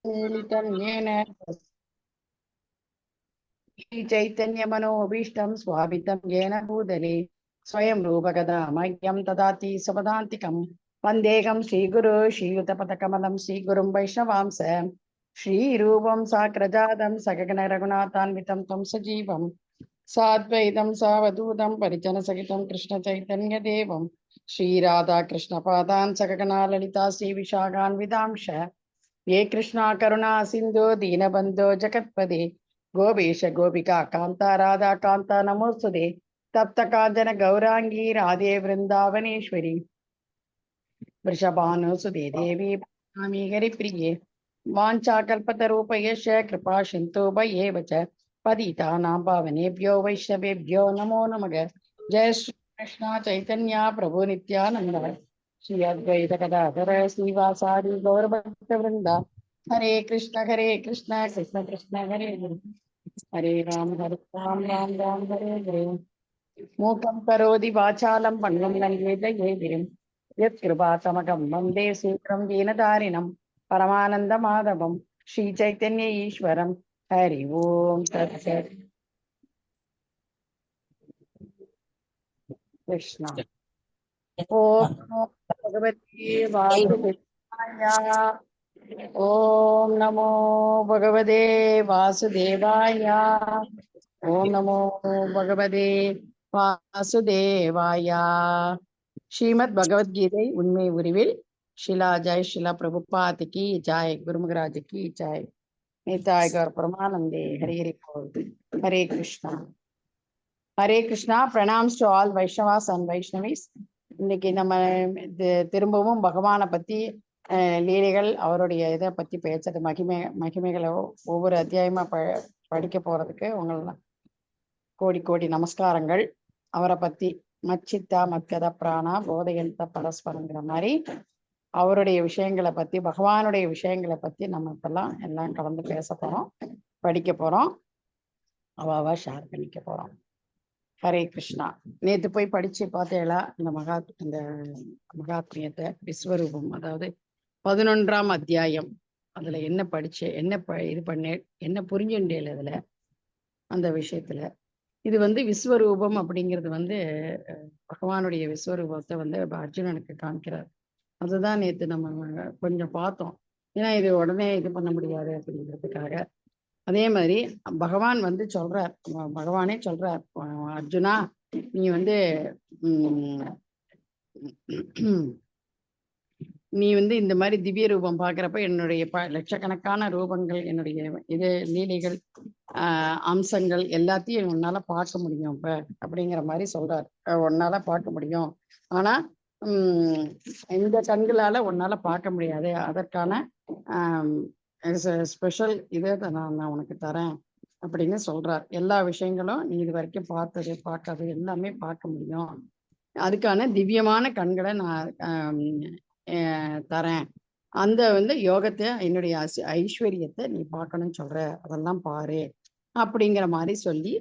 येन चैतन्यमनोभीष्टं स्वाभितं येन भूतले स्वयं रूपकदा मह्यं ददाति सपदान्तिकं वन्देहं श्रीगुरु श्रीयुतपदकमलं श्रीगुरुं वैष्णवांस श्रीरूपं साग्रजातं सगगण रघुनाथान्वितं तं सजीवं साद्वैतं सावधूतं परिजनसहितं कृष्णचैतन्यदेवं श्रीराधा कृष्णपादान् सगगणा ललिता श्रीविशाखान्वितांश ये कृष्णा करुणा सिंधु दीनबंधो जगत्पदे गोपेश गोपिका कांता राधा कांता नमोस्तुते तप्त कांचन गौरांगी राधे वृंदावनेश्वरी वृषभानुसुते देवी प्रणमामि हरिप्रिये वाञ्छाकल्पतरूपयश्च कृपा सिन्धु भयेव च पतितानां पावनेभ्यो वैष्णवेभ्यो नमो नमः। जय श्री कृष्ण चैतन्य प्रभु नित्यानंद श्री अद्वैत गदाधर श्रीवासादि गौरभक्तवृंद हरे कृष्ण कृष्ण कृष्ण हरे हरे हरे राम राम राम हरे हरे मूकं करोति वाचालं पङ्गुं लङ्घयते गिरिं यत्कृपातमकं वन्दे सूत्रं दीनदारिणं परमानन्दमाधवं श्रीचैतन्य ईश्वरं हरि ओं तत्सत्। कृष्ण ओम नमो भगवते वासुदेवाय। ओम नमो भगवते वासुदेवाय। ओम नमो भगवते वासुदेवाय। ஸ்ரீமத் பகவத்கீதை உண்மை உருவில் ஷிலா ஜெய் ஷிலா பிரபுபாத் கி ஜாய் குருமகராஜ் கி ஜாய் நேதாய் கௌர் பிரமானந்தே ஹரி ஹரி போல் Hare Krishna Hare Krishna. Pranams to all Vaishnavas and Vaishnavis. இன்னைக்கு நம்ம திரும்பவும் பகவானை பத்தி லீலைகள் அவருடைய இதை பத்தி பேசுறது மகிமைகளை ஒவ்வொரு அத்தியாயமா படிக்க போறதுக்கு உங்களெல்லாம் கோடி கோடி நமஸ்காரங்கள். அவரை பத்தி மச்சித்தா மத்கத பிராணா போதையந்த பரஸ்பரங்கிற மாதிரி அவருடைய விஷயங்களை பத்தி பகவானுடைய விஷயங்களை பத்தி நம்ம இப்பெல்லாம் எல்லாம் கலந்து பேச போறோம், படிக்க போறோம், அவாவா ஷேர் பண்ணிக்க போறோம். ஹரே கிருஷ்ணா. நேற்று போய் படிச்சு பார்த்தேளா இந்த மகாத்மியத்தை விஸ்வரூபம், அதாவது 11ஆம் அத்தியாயம். அதுல என்ன படிச்சு என்ன இது பண்ணேன், என்ன புரிஞ்சுண்டேல் அதுல அந்த விஷயத்துல. இது விஸ்வரூபம் அப்படிங்கிறது பகவானுடைய விஸ்வரூபத்தை அர்ஜுனனுக்கு காமிக்கிறார். அதுதான் நேற்று நம்ம கொஞ்சம் பார்த்தோம். ஏன்னா இது உடனே இது பண்ண முடியாது அப்படிங்கிறதுக்காக. அதே மாதிரி பகவான் சொல்றார், பகவானே சொல்றார், அர்ஜுனா நீ நீ இந்த மாதிரி திவ்ய ரூபம் பாக்குறப்ப என்னுடைய லட்சக்கணக்கான ரூபங்கள், என்னுடைய இது லீலைகள், அம்சங்கள் எல்லாத்தையும் உன்னால பார்க்க முடியும் இப்ப அப்படிங்கிற மாதிரி சொல்றார். உன்னால பார்க்க முடியும், ஆனா இந்த கண்களால உன்னால பார்க்க முடியாது. அதற்கான ஸ்பெஷல் இதை நான் உனக்கு தரேன் அப்படின்னு சொல்றார். எல்லா விஷயங்களும் நீ இது வரைக்கும் பார்த்தது பார்க்காது எல்லாமே பார்க்க முடியும். அதுக்கான திவ்யமான கண்களை நான் தரேன். அந்த யோகத்தை, என்னுடைய ஐஸ்வர்யத்தை நீ பார்க்கணும்னு சொல்ற, அதெல்லாம் பாரு அப்படிங்கிற மாதிரி சொல்லி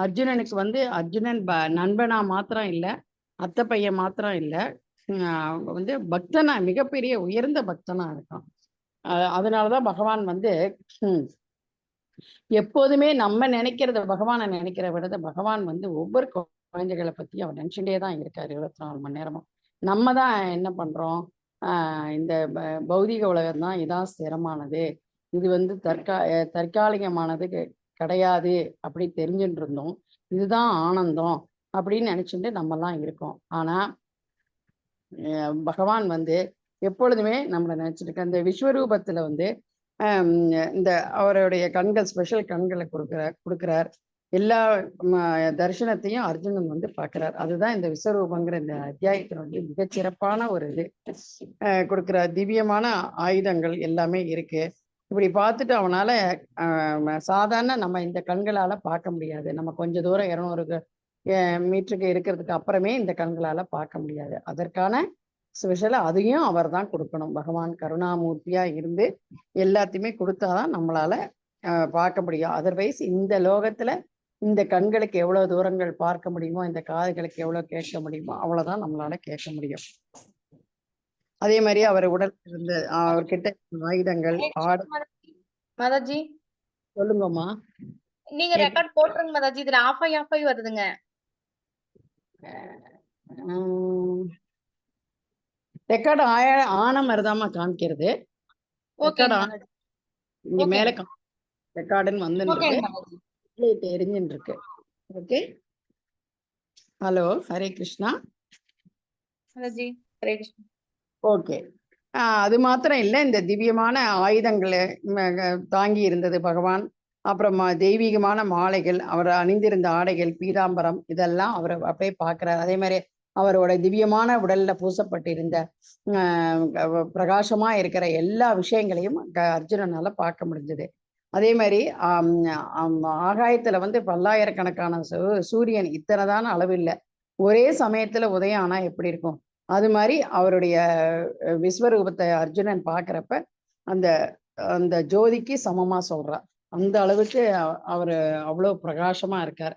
அர்ஜுனனுக்கு அர்ஜுனன் நண்பனா மாத்திரம் இல்லை, அத்தை பையன் மாத்திரம் இல்லை, பக்தனா, மிகப்பெரிய உயர்ந்த பக்தனா இருக்கான். அதனாலதான் பகவான் எப்போதுமே நம்ம நினைக்கிறத, பகவானை நினைக்கிற விட பகவான் ஒவ்வொரு குழந்தைகளை பத்தி அவர் நினைச்சுட்டே தான் இருக்காரு 24 மணி நேரமும். நம்ம தான் என்ன பண்றோம், இந்த பௌதிக உலகம் தான் இதான் ஸ்திரமானது, இது தற்காலிகமானது கிடையாது அப்படி தெரிஞ்சுட்டு இருந்தோம், இதுதான் ஆனந்தம் அப்படின்னு நினைச்சுட்டு நம்மலாம் இருக்கோம். ஆனா பகவான் எப்பொழுதுமே நம்மளை நினைச்சிட்டு இருக்க. இந்த விஸ்வரூபத்துல இந்த அவருடைய கண்கள், ஸ்பெஷல் கண்களை கொடுக்கிறார். எல்லா தரிசனத்தையும் அர்ஜுனன் பார்க்கிறார். அதுதான் இந்த விஸ்வரூபங்கிற இந்த அத்தியாயத்துல மிகச்சிறப்பான ஒரு இது கொடுக்கிறார். திவ்யமான ஆயுதங்கள் எல்லாமே இருக்கு. இப்படி பார்த்துட்டு அவனால சாதாரண நம்ம இந்த கண்களால பார்க்க முடியாது. நம்ம கொஞ்ச தூரம் 200 மீட்டருக்கு இருக்கிறதுக்கு அப்புறமே இந்த கண்களால பார்க்க முடியாது. அதற்கான ஸ்பெஷலா அதையும் அவர் தான் கொடுக்கணும். பகவான் கருணாமூர்த்தியா இருந்து எல்லாத்தையுமே கொடுத்தாதான் நம்மளால பார்க்க முடியும். அதர்வைஸ் இந்த லோகத்துல இந்த கண்களுக்கு எவ்வளவு தூரங்கள் பார்க்க முடியுமோ, இந்த காதுகளுக்கு எவ்வளவு கேட்க முடியுமோ அவ்வளவுதான் நம்மளால கேட்க முடியும். அதே மாதிரி அவர் உடல் இருந்து அவர்கிட்ட ஆயுதங்கள் மாதாஜி சொல்லுங்கம்மா. நீங்க ரெக்கார்ட் போட்டுருங்க மாதாஜி. இதுல ஆஃப் ஆகி வருதுங்க. ரெக்கார்டு ஆன மாதிரிதாம்மா காமிக்கிறது. ரெக்கார்டு இங்க மேல ரெக்கார்டுன்னு வந்துருக்கு, எரிஞ்சுட்டு இருக்கு. Okay, hello, Hare Krishna. Mataji Hare Krishna. Okay, அது மாத்திரம் இல்லை, இந்த திவ்யமான ஆயுதங்களை தாங்கி இருந்தது பகவான். அப்புறம் தெய்வீகமான மாலைகள், அவர் அணிந்திருந்த ஆடைகள், பீதாம்பரம், இதெல்லாம் அவர் அப்படியே பார்க்கிறார். அதே மாதிரி அவரோட திவ்யமான உடல்ல பூசப்பட்டிருந்த பிரகாசமா இருக்கிற எல்லா விஷயங்களையும் அர்ஜுனனால பார்க்க முடிஞ்சது. அதே மாதிரி ஆகாயத்துல வந்து பல்லாயிரக்கணக்கான சூரியன் இத்தனைதான அளவு இல்லை, ஒரே சமயத்துல உதயம் ஆனா எப்படி இருக்கும், அது மாதிரி அவருடைய விஸ்வரூபத்தை அர்ஜுனன் பார்க்குறப்ப அந்த அந்த ஜோதிக்கு சமமா சொல்றார். அந்த அளவுக்கு அவர் அவ்வளோ பிரகாசமா இருக்கார்.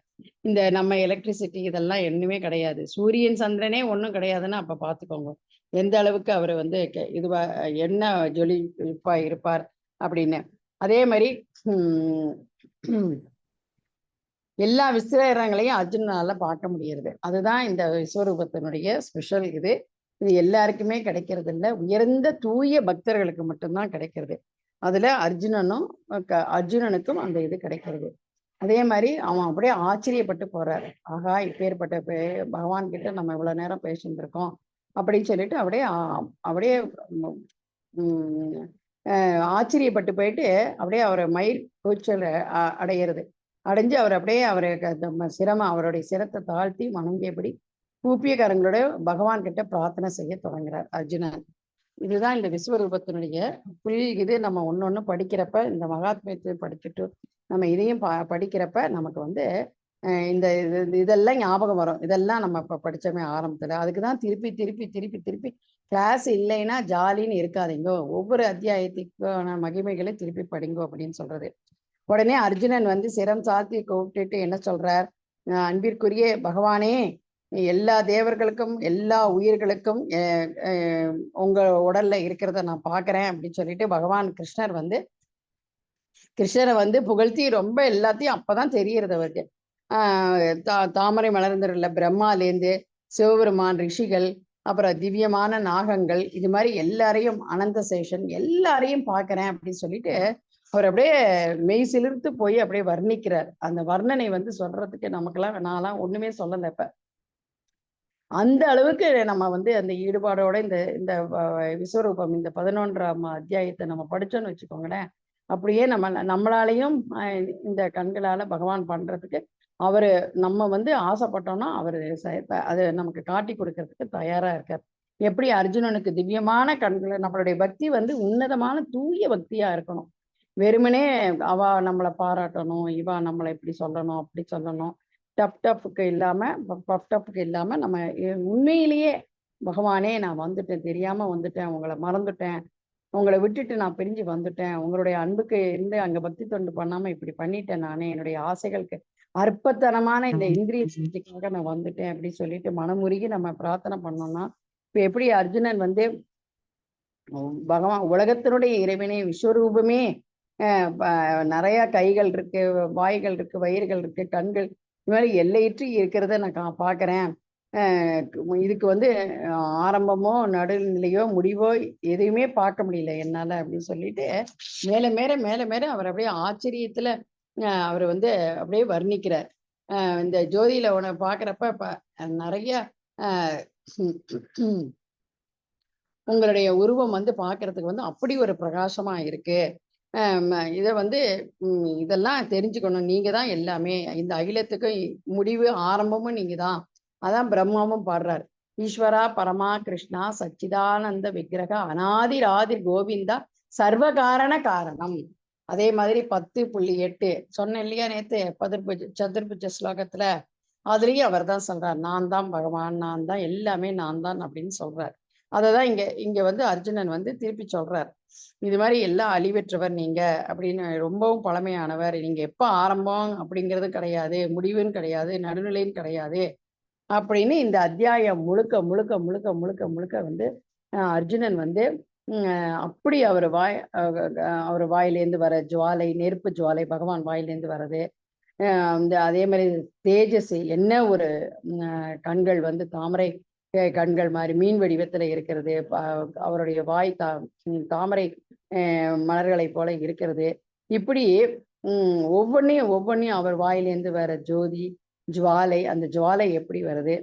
இந்த நம்ம எலக்ட்ரிசிட்டி இதெல்லாம் ஒண்ணுமே கிடையாது, சூரியன் சந்திரனே ஒன்றும் கிடையாதுன்னு அப்ப பார்த்துக்கோங்க எந்த அளவுக்கு அவர் வந்து இதுவா என்ன ஜொலிப்பா இருப்பார் அப்படின்னு. அதே மாதிரி எல்லா விஸ்வரங்களையும் அர்ஜுனால பார்க்க முடியறது. அதுதான் இந்த விஸ்வரூபத்தினுடைய ஸ்பெஷல். இது எல்லாருக்குமே கிடைக்கிறது இல்லை, உயர்ந்த தூய பக்தர்களுக்கு மட்டும்தான் கிடைக்கிறது. அதுல அர்ஜுனனுக்கும் அந்த இது கிடைக்கிறது. அதே மாதிரி அவன் அப்படியே ஆச்சரியப்பட்டு போறாரு. ஆகா, இப்பேற்பட்ட பகவான் கிட்ட நம்ம இவ்வளவு நேரம் பேசிட்டு இருக்கோம் அப்படின்னு சொல்லிட்டு அப்படியே ஆச்சரியப்பட்டு போயிட்டு அப்படியே அவரை மயிர் கூச்சல் அடையிறது. அடைஞ்சு அவர் அப்படியே அவருடைய சிரத்தை தாழ்த்தி வணங்கியபடி கூப்பிய கரங்களோட பகவான் கிட்ட பிரார்த்தனை செய்ய தொடங்குறார் அர்ஜுனன். இதுதான் இந்த விஸ்வரூபத்தினுடைய இது. நம்ம ஒன்னொன்னு படிக்கிறப்ப, இந்த மகாத்மியத்தை படிச்சுட்டு நம்ம இதையும் படிக்கிறப்ப நமக்கு வந்து இந்த இதெல்லாம் ஞாபகம் வரும். இதெல்லாம் நம்ம இப்ப படிச்சோமே ஆரம்பத்துல. அதுக்குதான் திருப்பி திருப்பி திருப்பி திருப்பி கிளாஸ் இல்லைன்னா ஜாலின்னு இருக்காதீங்கோ, ஒவ்வொரு அத்தியாயத்துக்கான மகிமைகளை திருப்பி படிங்கோ அப்படின்னு சொல்றது. உடனே அர்ஜுனன் வந்து சிரம் சாத்தி கூப்பிட்டுட்டு என்ன சொல்றார், அன்பிற்குரிய பகவானே, எல்லா தேவர்களுக்கும் எல்லா உயிர்களுக்கும் உங்க உடல்ல இருக்கிறத நான் பாக்குறேன் அப்படின்னு சொல்லிட்டு பகவான் கிருஷ்ணரை வந்து புகழ்த்தி ரொம்ப எல்லாத்தையும் அப்பதான் தெரியறது அவருக்கு. தாமரை மலர்ந்துள்ள பிரம்மாலேருந்து சிவபெருமான், ரிஷிகள், அப்புறம் திவ்யமான நாகங்கள், இது மாதிரி எல்லாரையும், அனந்த சேஷன் எல்லாரையும் பார்க்கிறேன் அப்படின்னு சொல்லிட்டு அவர் அப்படியே மெய் சிலிர்த்து போய் அப்படியே வர்ணிக்கிறார். அந்த வர்ணனை வந்து சொல்றதுக்கு நமக்கெல்லாம் நான்லாம் ஒண்ணுமே சொல்லலை. இப்ப அந்த அளவுக்கு நம்ம வந்து அந்த ஈடுபாடோட இந்த இந்த விஸ்வரூபம் இந்த 11ஆம் அத்தியாயத்தை நம்ம படிச்சோன்னு வச்சுக்கோங்களேன், அப்படியே நம்மளாலையும் இந்த கண்களால பகவான் பண்றதுக்கு அவரு நம்ம வந்து ஆசைப்பட்டோம்னா அவரு அது நமக்கு காட்டி கொடுக்கறதுக்கு தயாரா இருக்கார். எப்படி அர்ஜுனனுக்கு திவ்யமான கண்களை, நம்மளுடைய பக்தி வந்து உன்னதமான தூய பக்தியா இருக்கணும். வெறுமனே அவ நம்மளை பாராட்டணும், இவா நம்மளை இப்படி சொல்லணும் அப்படி சொல்லணும், டப்புக்கு இல்லாம நம்ம உண்மையிலேயே பகவானே நான் வந்துட்டேன், தெரியாம வந்துட்டேன், உங்களை மறந்துட்டேன், உங்களை விட்டுட்டு நான் பிரிஞ்சு வந்துட்டேன், உங்களுடைய அன்புக்கு இருந்து அங்க பக்தி தொண்டு பண்ணாம இப்படி பண்ணிட்டேன், நானே என்னுடைய ஆசைகளுக்கு அற்பத்தனமான இந்த இந்திரிய சிகிச்சைக்காக நான் வந்துட்டேன் அப்படி சொல்லிட்டு மனமுருகி நம்ம பிரார்த்தனை பண்ணோம்னா, இப்ப எப்படி அர்ஜுனன் வந்து பகவான் உலகத்தினுடைய இறைவனே விஸ்வரூபமே, நிறைய கைகள் இருக்கு, வாய்கள் இருக்கு, வயிறுகள் இருக்கு, கண்கள், இது மாதிரி எல்லையிற்றி இருக்கிறத நான் பார்க்குறேன், இதுக்கு வந்து ஆரம்பமோ நடுநிலையோ முடிவோ எதையுமே பார்க்க முடியல என்னால அப்படின்னு சொல்லிட்டு மேல மேல மேல மேல அவர் அப்படியே ஆச்சரியத்துல அவர் வந்து அப்படியே வர்ணிக்கிறார். இந்த ஜோதியில உன பார்க்குறப்ப நிறைய உங்களுடைய உருவம் வந்து பார்க்கறதுக்கு வந்து அப்படி ஒரு பிரகாசமா இருக்கு. இதை வந்து இதெல்லாம் தெரிஞ்சுக்கணும், நீங்க தான் எல்லாமே, இந்த அகிலத்துக்கு முடிவு ஆரம்பமும் நீங்க தான். அதான் பிரம்மாவும் பாடுறார், ஈஸ்வரா பரமா கிருஷ்ணா சச்சிதானந்த விக்கிரக அநாதிராதி கோவிந்தா சர்வகாரண காரணம். அதே மாதிரி 10.8 சொன்னேன் இல்லையா நேத்து, சதுர்புஜ ஸ்லோகத்துல, அதுலயும் அவர் தான் சொல்றார், நான் தான் பகவான், நான் தான் எல்லாமே, நான் தான் அப்படின்னு சொல்றார். அததான் இங்க வந்து அர்ஜுனன் வந்து திருப்பி சொல்றார், இது மாதிரி எல்லாம் அழிவற்றவர் நீங்க அப்படின்னு, ரொம்பவும் பழமையானவர், நீங்க எப்ப ஆரம்பம் அப்படிங்கிறது கிடையாது, முடிவுன்னு கிடையாது, நடுநிலைன்னு கிடையாது அப்படின்னு இந்த அத்தியாயம் முழுக்க முழுக்க முழுக்க முழுக்க முழுக்க வந்து அர்ஜுனன் வந்து அப்படி அவர் வாயிலேருந்து வர ஜுவாலை, நெருப்பு ஜுவாலை பகவான் வாயிலேருந்து வர்றது. அதே மாதிரி தேஜஸ் என்ன ஒரு கண்கள் வந்து தாமரை கண்கள் மாதிரி மீன் வடிவத்துல இருக்கிறது. அவருடைய வாய் தாமரை மலர்களை போல இருக்கிறது. இப்படி ஒவ்வொன்றையும் அவர் வாயிலேருந்து வர ஜோதி ஜுவாலை, அந்த ஜுவாலை எப்படி வருது,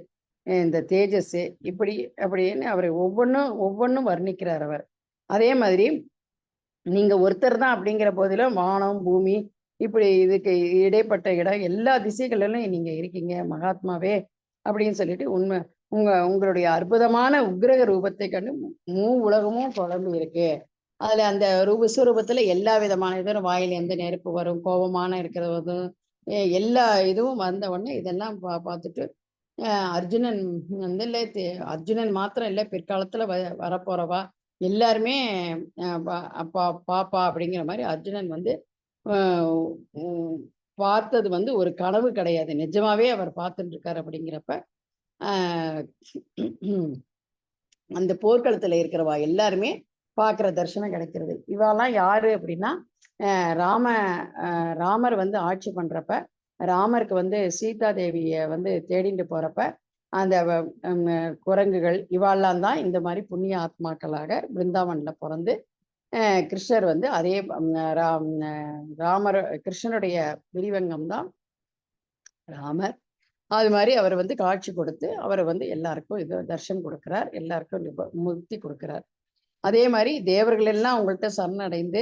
இந்த தேஜஸ் இப்படி அப்படின்னு அவர் ஒவ்வொன்றும் வர்ணிக்கிறார் அவர். அதே மாதிரி நீங்க ஒருத்தர் தான் அப்படிங்கிற போதிலும் வானம் பூமி இப்படி இதுக்கு இடைப்பட்ட இடம் எல்லா திசைகளிலும் நீங்க இருக்கீங்க மகாத்மாவே அப்படின்னு சொல்லிட்டு உங்களுடைய அற்புதமான உக்கிரக ரூபத்தை கண்டு உலகமும் குழம்பு இருக்கு. அதுல அந்த விஸ்வரூபத்துல எல்லா விதமான இதுவும் வாயிலேருந்து நெருப்பு வரும், கோபமான இருக்கிறதும் எல்லா இதுவும் வந்த உடனே இதெல்லாம் பார்த்துட்டு அர்ஜுனன் வந்து இல்லை, அர்ஜுனன் மாத்திரம் இல்லை, பிற்காலத்துல வரப்போறவா எல்லாருமே அப்பா பாப்பா அப்படிங்கிற மாதிரி அர்ஜுனன் வந்து பார்த்தது வந்து ஒரு கனவு கிடையாது, நிஜமாவே அவர் பார்த்துட்டு இருக்காரு. அப்படிங்கிறப்ப அந்த போர்க்களத்துல இருக்கிறவா எல்லாருமே பார்க்குற தரிசனம் கிடைக்கிறது. இவாலாம் யாரு அப்படின்னா ராமர் வந்து ஆட்சி பண்றப்ப, ராமருக்கு வந்து சீதா தேவிய வந்து தேடிட்டு போறப்ப அந்த குரங்குகள் இவாள்லாம் தான் இந்த மாதிரி புண்ணிய ஆத்மாக்களாக பிருந்தாவன்ல பிறந்து கிருஷ்ணர் வந்து அதே கிருஷ்ணனுடைய விரிவங்கம் தான் ராமர். அது மாதிரி அவர் வந்து காட்சி கொடுத்து அவரை வந்து எல்லாருக்கும் இது தர்ஷன் கொடுக்கிறார், எல்லாருக்கும் முக்தி கொடுக்கிறார். அதே மாதிரி தேவர்கள் எல்லாம் அவங்கள்ட்ட சரணடைந்து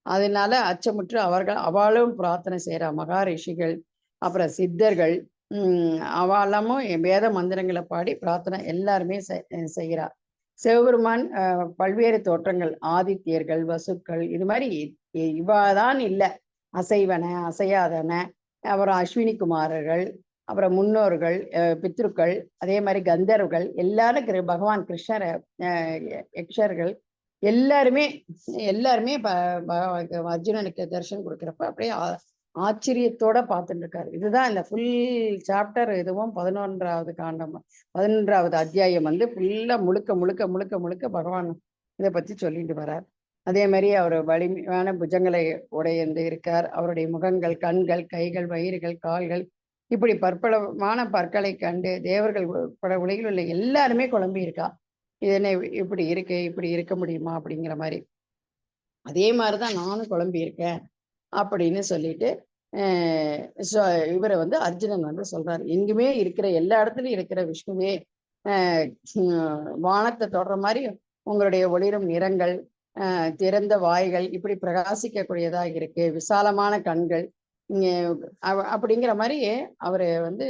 அதனால அச்சமுற்று அவளும் பிரார்த்தனை செய்யறா. மகாரிஷிகள் அப்புறம் சித்தர்கள் அவளமும் வேத மந்திரங்களை பாடி பிரார்த்தனை எல்லாருமே செய்கிறா. சிவபெருமான் பல்வேறு தோற்றங்கள், ஆதித்யர்கள், வசுக்கள், இது மாதிரி இவாதான் இல்லை, அசைவன அசையாதன, அப்புறம் அஸ்வினி குமாரர்கள், அப்புறம் முன்னோர்கள், பித்ருக்கள், அதே மாதிரி கந்தர்வர்கள் எல்லாரும் பகவான் கிருஷ்ணர், யக்ஷர்கள் எல்லாருமே அர்ஜுனனுக்கு தரிசனம் கொடுக்குறப்ப அப்படியே ஆச்சரியத்தோட பார்த்துட்டு இருக்காரு. இதுதான் இந்த ஃபுல் சாப்டர். இதுவும் 11வது காண்டம், 11வது அத்தியாயம் வந்து ஃபுல்லா முழுக்க முழுக்க முழுக்க முழுக்க பகவான் இதை பத்தி சொல்லிட்டு வர்றார். அதே மாதிரி அவர் வலிமையான புஜங்களை உடையந்து இருக்கார். அவருடைய முகங்கள், கண்கள், கைகள், வயிறுகள், கால்கள் இப்படி பற்பலமான பற்களை கண்டு தேவர்கள் உலகில் உள்ள எல்லாருமே குழம்பி இருக்கா. இது என்ன இப்படி இருக்கு, இப்படி இருக்க முடியுமா அப்படிங்கிற மாதிரி. அதே மாதிரிதான் நானும் குழம்பி இருக்கேன் அப்படின்னு சொல்லிட்டு இவரை வந்து அர்ஜுனன் வந்து சொல்றாரு. எங்குமே இருக்கிற எல்லா இடத்துலயும் இருக்கிற விஷ்ணுவே, வானத்தை தொடர மாதிரி உங்களுடைய ஒளிரும் நிறங்கள், திறந்த வாய்கள் இப்படி பிரகாசிக்கக்கூடியதாக இருக்கு, விசாலமான கண்கள் அப்படிங்கிற மாதிரி அவரு வந்து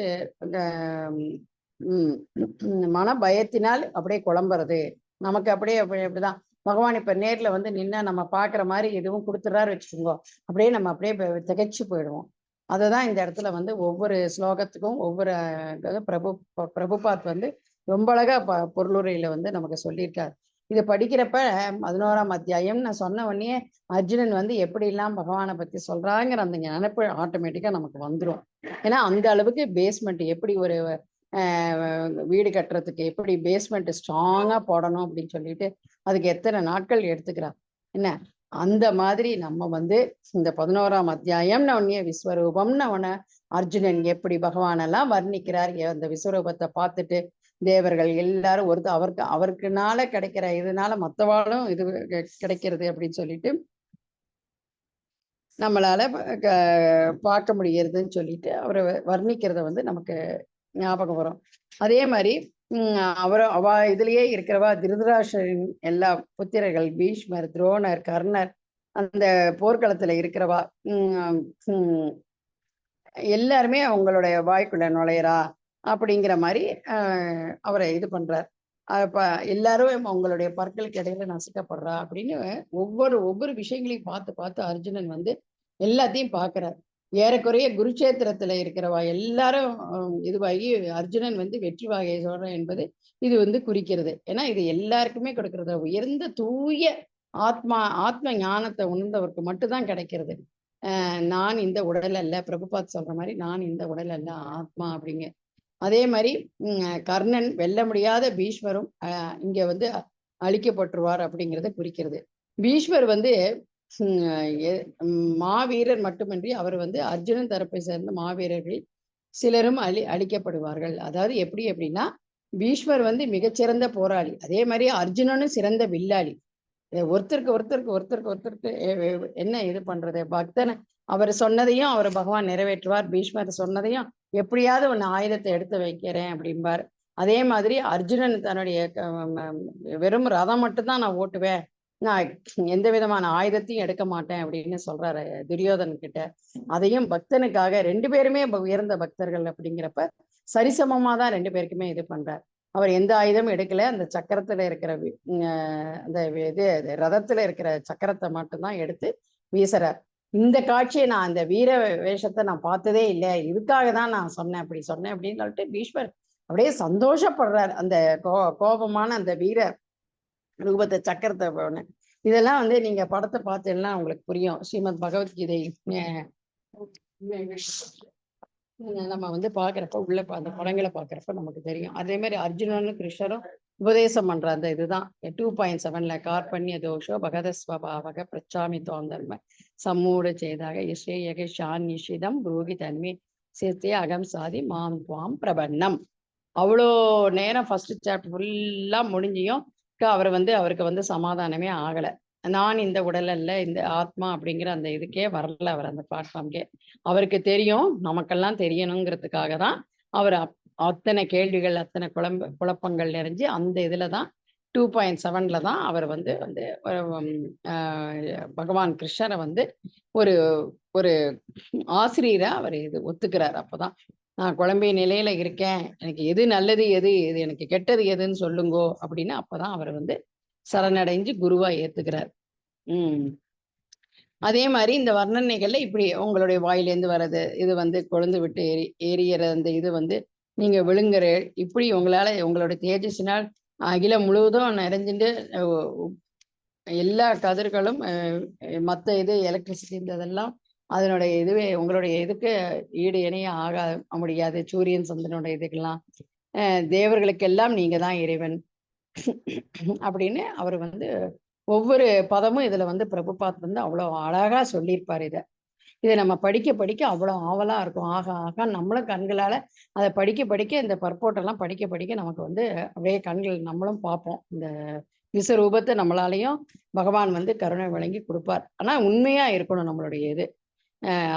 மன பயத்தினால் அப்படியே குழம்புறது நமக்கு அப்படியே அப்படிதான். பகவான் இப்ப நேர்ல வந்து நின்னா நம்ம பாக்குற மாதிரி எதுவும் கொடுத்துறாரு வச்சுக்கோங்க, அப்படியே நம்ம அப்படியே திகைச்சு போயிடுவோம். அததான் இந்த இடத்துல வந்து ஒவ்வொரு ஸ்லோகத்துக்கும் ஒவ்வொரு பிரபுபாத் வந்து ரொம்ப அழகா பொருளுரையில வந்து நமக்கு சொல்லியிருக்காரு. இதை படிக்கிறப்ப 11ஆம் அத்தியாயம் நான் சொன்ன உடனே அர்ஜுனன் வந்து எப்படி எல்லாம் பகவானை பத்தி சொல்றாங்கிற அந்த நினைப்பு ஆட்டோமேட்டிக்கா நமக்கு வந்துடும். ஏன்னா அந்த அளவுக்கு பேஸ்மெண்ட் எப்படி ஒரு வீடு கட்டுறதுக்கு எப்படி பேஸ்மெண்ட் ஸ்ட்ராங்கா போடணும் அப்படின்னு சொல்லிட்டு அதுக்கு எத்தனை நாட்கள் எடுத்துக்கிறா என்ன, அந்த மாதிரி நம்ம வந்து இந்த 11ஆம் அத்தியாயம்னு உடனே விஸ்வரூபம்னு உடனே அர்ஜுனன் எப்படி பகவானெல்லாம் வர்ணிக்கிறார். அந்த விஸ்வரூபத்தை பார்த்துட்டு தேவர்கள் எல்லாரும் அவருக்குனால கிடைக்கிற இதனால மற்றவாளும் இது கிடைக்கிறது அப்படின்னு சொல்லிட்டு நம்மளால பார்க்க முடியறதுன்னு சொல்லிட்டு அவரை வர்ணிக்கிறத வந்து நமக்கு ஞாபகம் வரும். அதே மாதிரி இதுலயே இருக்கிறவா திருதராஷ்டிரரின் எல்லா புத்திரர்கள், பீஷ்மர், துரோணர், கர்ணர், அந்த போர்க்களத்துல இருக்கிறவா எல்லாருமே அவங்களுடைய வாய்க்குள்ள நுழையறா அப்படிங்கிற மாதிரி அவரை இது பண்றார். எல்லாரும் அவங்களுடைய பற்களுக்கு இடையில நசுக்கப்படுறா அப்படின்னு ஒவ்வொரு விஷயங்களையும் பார்த்து பார்த்து அர்ஜுனன் வந்து எல்லாத்தையும் பார்க்கிறார். ஏறக்குறைய குருட்சேத்திரத்துல இருக்கிறவா எல்லாரும் இதுவாகி அர்ஜுனன் வந்து வெற்றி வாகை சொல்றேன் என்பது இது வந்து குறிக்கிறது. ஏன்னா இது எல்லாருக்குமே கொடுக்கறது. உயர்ந்த தூய ஆத்ம ஞானத்தை உணர்ந்தவருக்கு மட்டும்தான் கிடைக்கிறது. நான் இந்த உடல் அல்ல, பிரபுபாத் சொல்ற மாதிரி நான் இந்த உடல் அல்ல ஆத்மா அப்படிங்க. அதே மாதிரி கர்ணன் வெல்ல முடியாத பீஷ்மரும் இங்க வந்து அழிக்கப்பட்டுருவார் அப்படிங்கிறத குறிக்கிறது. பீஷ்மர் வந்து மாவீரர் மட்டுமின்றி அவர் வந்து அர்ஜுனன் தரப்பை சேர்ந்த மாவீரர்கள் சிலரும் அழிக்கப்படுவார்கள். அதாவது எப்படி அப்படின்னா, பீஷ்மர் வந்து மிகச்சிறந்த போராளி, அதே மாதிரி அர்ஜுனனும் சிறந்த வில்லாளி. ஒருத்தருக்கு என்ன இது பண்றது, பக்தனை அவர் சொன்னதையும் அவர் பகவான் நிறைவேற்றுவார். பீஷ்மர் சொன்னதையும் எப்படியாவது ஒன்னு ஆயுதத்தை எடுத்து வைக்கிறேன் அப்படிம்பார். அதே மாதிரி அர்ஜுனன் தன்னுடைய வெறும் ரதம் மட்டும்தான் நான் ஓட்டுவேன், நான் எந்த விதமான ஆயுதத்தையும் எடுக்க மாட்டேன் அப்படின்னு சொல்றாரு துரியோதன் கிட்ட. அதையும் பக்தனுக்காக, ரெண்டு பேருமே உயர்ந்த பக்தர்கள் அப்படிங்கிறப்ப சரிசமமா தான் ரெண்டு பேருக்குமே இது பண்றார். அவர் எந்த ஆயுதமும் எடுக்கல, அந்த சக்கரத்துல இருக்கிற அந்த இது ரதத்துல இருக்கிற சக்கரத்தை மட்டும்தான் எடுத்து வீசுறார். இந்த காட்சியை நான் அந்த வீர வேஷத்தை நான் பார்த்ததே இல்லை, இதுக்காக தான் நான் சொன்னேன் அப்படி சொன்னேன் அப்படின்னு சொல்லிட்டு பீஷ்மர் அப்படியே சந்தோஷப்படுறார். அந்த கோபமான அந்த வீர ரூபத்தை சக்கரத்தை போன இதெல்லாம் வந்து நீங்க படத்தை பார்த்தீங்கன்னா உங்களுக்கு புரியும். ஸ்ரீமத் பகவத்கீதை நம்ம வந்து பாக்குறப்ப உள்ள அந்த படங்களை பாக்குறப்ப நமக்கு தெரியும். அதே மாதிரி அர்ஜுனனும் கிருஷ்ணரும் உபதேசம் பண்ற அந்த இதுதான் 2.7ல கார்பண்ய தோஷோ பகதஸ்வபாவக பிரச்சாமி தோந்தர்ம சம்மூட செய்தாக இஸ்ரேயக ஷான்யிஷிதம் புரோகி தன்மை சேர்த்தே அகம் சாதி மாம் துவாம் பிரபன்னம். அவ்வளோ நேரம் ஃபர்ஸ்ட் சாப்டர் ஃபுல்லா முடிஞ்சியும் அவருக்கு வந்து சமாதானமே ஆகல. நான் இந்த உடல் அல்ல, இந்த ஆத்மா அப்படிங்கிற அந்த இதுக்கே வரல அவர், அந்த பிளாட்ஃபார்ம்கே. அவருக்கு தெரியும், நமக்கெல்லாம் தெரியணுங்கிறதுக்காக தான் அவர் அத்தனை கேள்விகள், அத்தனை குழப்பங்கள் நிறைஞ்சு அந்த இதுல தான் 2.7ல தான் அவர் வந்து பகவான் கிருஷ்ணரை வந்து ஒரு ஒரு ஆசிரியரா அவர் இது ஒத்துக்கிறார். அப்பதான் நான் குழம்பிய நிலையில இருக்கேன், எனக்கு எது நல்லது எது எனக்கு கெட்டது எதுன்னு சொல்லுங்கோ அப்படின்னு அப்பதான் அவர் வந்து சரணடைஞ்சு குருவா ஏத்துக்கிறார். அதே மாதிரி இந்த வர்ணனைகள்ல இப்படி உங்களுடைய வாயிலேருந்து வர்றது, இது வந்து கொழுந்து விட்டு ஏறியற அந்த இது வந்து நீங்க விழுங்குற, இப்படி உங்களுடைய தேஜஸினால் அகிலம் முழுவதும் நிறைஞ்சுட்டு எல்லா கதிர்களும் மற்ற இது எலக்ட்ரிசிட்டி இதெல்லாம் அதனுடைய இதுவே உங்களுடைய இதுக்கு ஈடு இணைய ஆக முடியாது. சூரியன் சந்திரனுடைய இதுக்கெல்லாம் தேவர்களுக்கெல்லாம் நீங்க தான் இறைவன் அப்படின்னு அவர் வந்து ஒவ்வொரு பதமும் இதுல வந்து பிரபுபாத் வந்து அவ்வளவு அழகா சொல்லியிருப்பார். இதை நம்ம படிக்க படிக்க அவ்வளவு ஆவலா இருக்கும். ஆக ஆக நம்மளும் கண்களால அதை படிக்க படிக்க, இந்த பர்போட்டெல்லாம் படிக்க படிக்க நமக்கு வந்து அப்படியே கண்கள் நம்மளும் பார்ப்போம். இந்த விஸ்வரூபத்தை நம்மளாலையும் பகவான் வந்து கருணை வழங்கி கொடுப்பார். ஆனா உண்மையா இருக்கணும் நம்மளுடைய இது.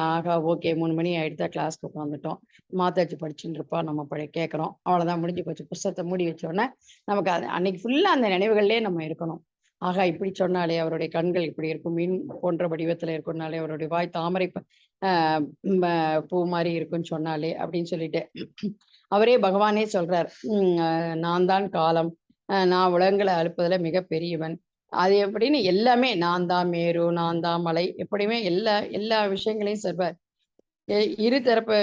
ஆகா ஓகே 3 மணி ஆயிடுத்தா, கிளாஸ்க்கு உட்காந்துட்டோம், மாத்தாச்சு படிச்சுட்டு இருப்பா, நம்ம கேட்குறோம், அவ்வளோதான் முடிஞ்சு போச்சு. புஸ்தகத்தை மூடி வச்சோடனே நமக்கு அது அன்னைக்கு ஃபுல்லாக அந்த நினைவுகள்லேயே நம்ம இருக்கணும். ஆகா இப்படி சொன்னாலே, அவருடைய கண்கள் இப்படி இருக்கும், மீன் போன்ற வடிவத்தில் இருக்கும்னாலே, அவருடைய வாய் தாமரை பூ மாதிரி இருக்குன்னு சொன்னாலே அப்படின்னு சொல்லிட்டு அவரே பகவானே சொல்றார், நான் தான் காலம், நான் உலகங்களை அழுப்பதுல மிக பெரியவன், அது எப்படின்னு எல்லாமே நான் தான் மேரு, நான் தான் மலை, எப்படியுமே எல்லா விஷயங்களையும் சொல்வார். இரு தரப்பு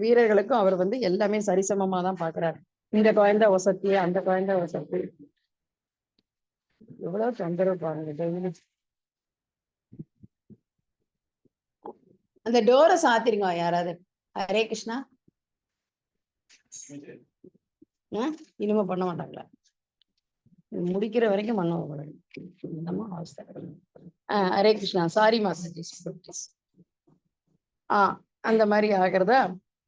வீரர்களுக்கும் அவர் வந்து எல்லாமே சரிசமமா தான் பாக்குறாரு. இந்த குழந்தை வசதி, அந்த குழந்தை வசதி, எவ்வளவு தொந்தரவு பாருங்க டெய்லி. அந்த டோரை சாத்திருங்க யாராவது. ஹரே கிருஷ்ணா. இனிமே பண்ண மாட்டாங்களா? முடிக்கிற வரைக்கும் பண்ணுவோம். ஹரே கிருஷ்ணா. சாரி மாஸ்டர்ஜி. அந்த மாதிரி ஆகிறதா.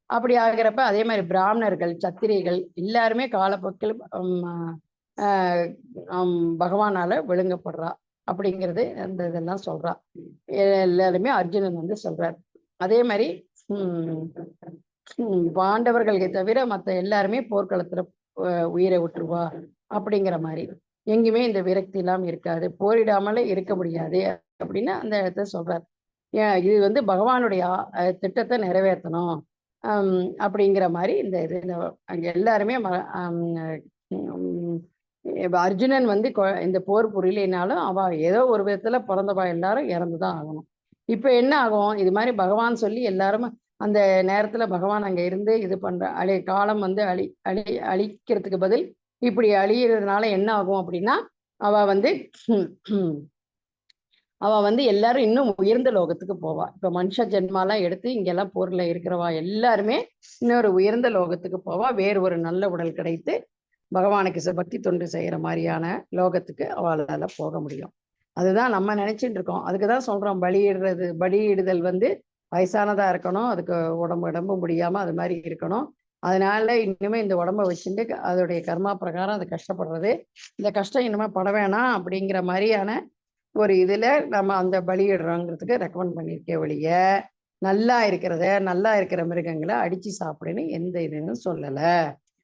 அப்படி ஆகிறப்ப அதே மாதிரி பிராமணர்கள், சத்திரிகள் எல்லாருமே காலப்போக்கில் பகவானால விழுங்கப்படுறா அப்படிங்கிறது அந்த இதெல்லாம் சொல்றா. எல்லாருமே அர்ஜுனன் வந்து சொல்றார். அதே மாதிரி பாண்டவர்களுக்கு தவிர மற்ற எல்லாருமே போர்க்களத்துல உயிரை விட்டுருவா அப்படிங்கிற மாதிரி. எங்குமே இந்த விரக்தி எல்லாம் இருக்காது, போரிடாமலே இருக்க முடியாது அப்படின்னு அந்த இடத்த சொல்றார். இது வந்து பகவானுடைய திட்டத்தை நிறைவேற்றணும் அப்படிங்கிற மாதிரி இந்த இது அங்க எல்லாருமே அர்ஜுனன் வந்து இந்த போர் புரியலைனாலும் அவ ஏதோ ஒரு விதத்துல பிறந்தவா எல்லாரும் இறந்துதான் ஆகணும். இப்ப என்ன ஆகும், இது மாதிரி பகவான் சொல்லி எல்லாரும் அந்த நேரத்துல பகவான் அங்க இருந்து இது பண்ற காலம் வந்து அழிக்கிறதுக்கு பதில் இப்படி அழியறதுனால என்ன ஆகும் அப்படின்னா, அவ வந்து எல்லாரும் இன்னும் உயர்ந்த லோகத்துக்கு போவா. இப்ப மனுஷ ஜென்மாலாம் எடுத்து இங்கெல்லாம் போர்ல இருக்கிறவா எல்லாருமே இன்னொரு உயர்ந்த லோகத்துக்கு போவா. வேறு ஒரு நல்ல உடல் கிடைத்து பகவானுக்கு பக்தி தொண்டு செய்யற மாதிரியான லோகத்துக்கு அவளால போக முடியும். அதுதான் நம்ம நினைச்சிட்டு இருக்கோம். அதுக்குதான் சொல்றோம், பலியிடுதல் வந்து வயசானதா இருக்கணும், அதுக்கு உடம்பு முடியாம அது மாதிரி இருக்கணும். அதனால இனிமே இந்த உடம்ப வச்சுட்டு அதோடைய கர்மா பிரகாரம் அது கஷ்டப்படுறது, இந்த கஷ்டம் இனிமே பட வேணாம் அப்படிங்கிற மாதிரியான ஒரு இதுல நம்ம அந்த பலியிடுறோங்கிறதுக்கு ரெக்கமெண்ட் பண்ணியிருக்கே ஒழிய, நல்லா இருக்கிற மிருகங்களை அடிச்சு சாப்பிடுன்னு எந்த இதுன்னு சொல்லல.